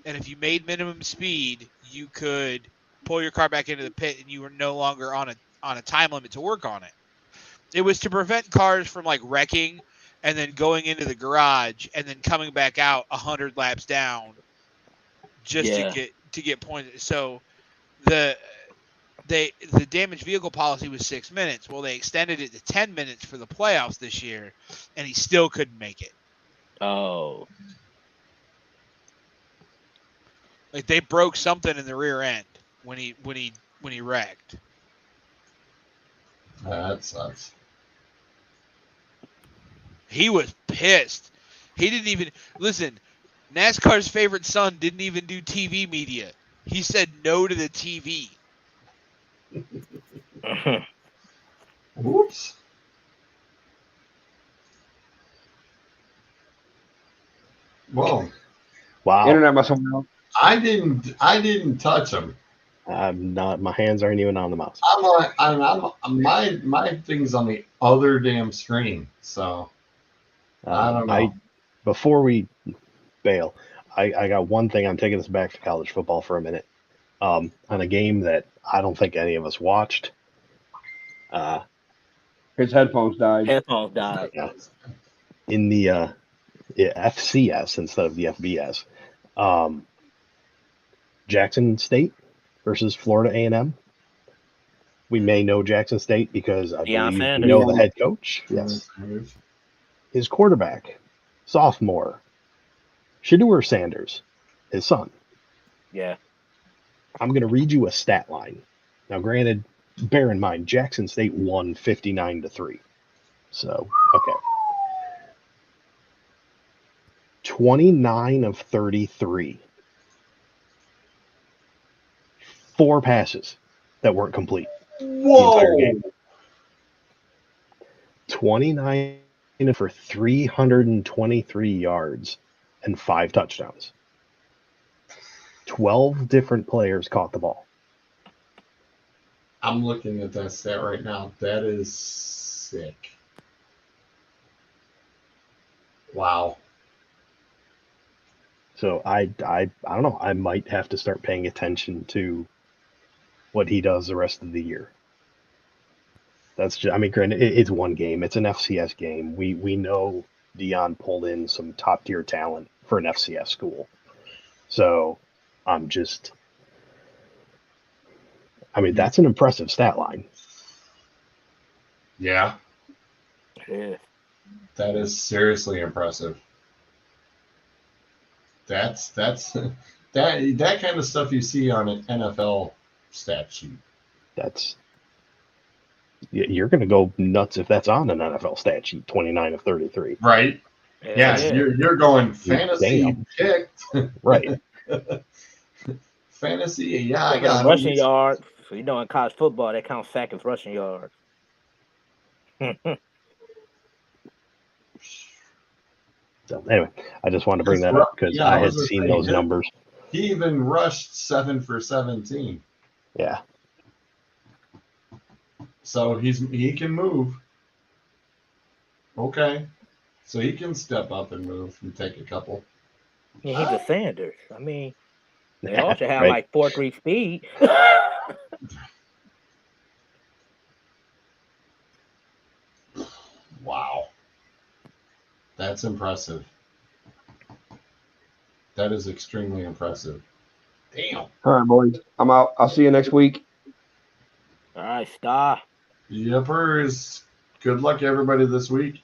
And if you made minimum speed, you could pull your car back into the pit, and you were no longer on a time limit to work on it. It was to prevent cars from like wrecking and then going into the garage and then coming back out 100 laps down just to get points. So the damaged vehicle policy was 6 minutes. Well, they extended it to 10 minutes for the playoffs this year, and he still couldn't make it. Oh. Like they broke something in the rear end when he wrecked. That sucks. He was pissed. He didn't even listen. NASCAR's favorite son didn't even do TV media. He said no to the TV. Whoops. Whoa. Wow. Internet must have went out. I didn't touch him. I'm not. My hands aren't even on the mouse. My thing's on the other damn screen. So I don't know. Before we bail, I got one thing. I'm taking us back to college football for a minute. On a game that I don't think any of us watched. His headphones died. Headphones died. Yeah. In the FCS instead of the FBS. Jackson State versus Florida A&M. We may know Jackson State because I Deion believe we Sanders. know the head coach. Yes. His quarterback, sophomore, Shedeur Sanders, his son. Yeah. I'm going to read you a stat line. Now, granted, bear in mind, Jackson State won 59-3. So, okay. 29 of 33. 4 passes that weren't complete. Whoa! The entire game. 29 for 323 yards and 5 touchdowns. 12 different players caught the ball. I'm looking at that stat right now. That is sick. Wow. So I don't know. I might have to start paying attention to what he does the rest of the year. That's just, I mean, granted, it's one game. It's an FCS game. We know Deion pulled in some top tier talent for an FCS school. So I mean, that's an impressive stat line. Yeah. Yeah. That is seriously impressive. That's that kind of stuff you see on an NFL stat sheet. You're going to go nuts if that's on an NFL stat sheet. 29 of 33. Right. Yeah. You're going fantasy picked. Right. Fantasy. Yeah, I So got rushing yards. So in college football, they count sack as rushing yards. So anyway, I just wanted to bring that up because I had seen those numbers. He even rushed 7 for 17. Yeah. So he can move. Okay. So he can step up and move and take a couple. Yeah, he's a Sanders. I mean, they all should have right. like 4.3 speed. Wow. That's impressive. That is extremely impressive. Damn. All right, boys. I'm out. I'll see you next week. All right, Star. Yippers. Good luck, everybody, this week.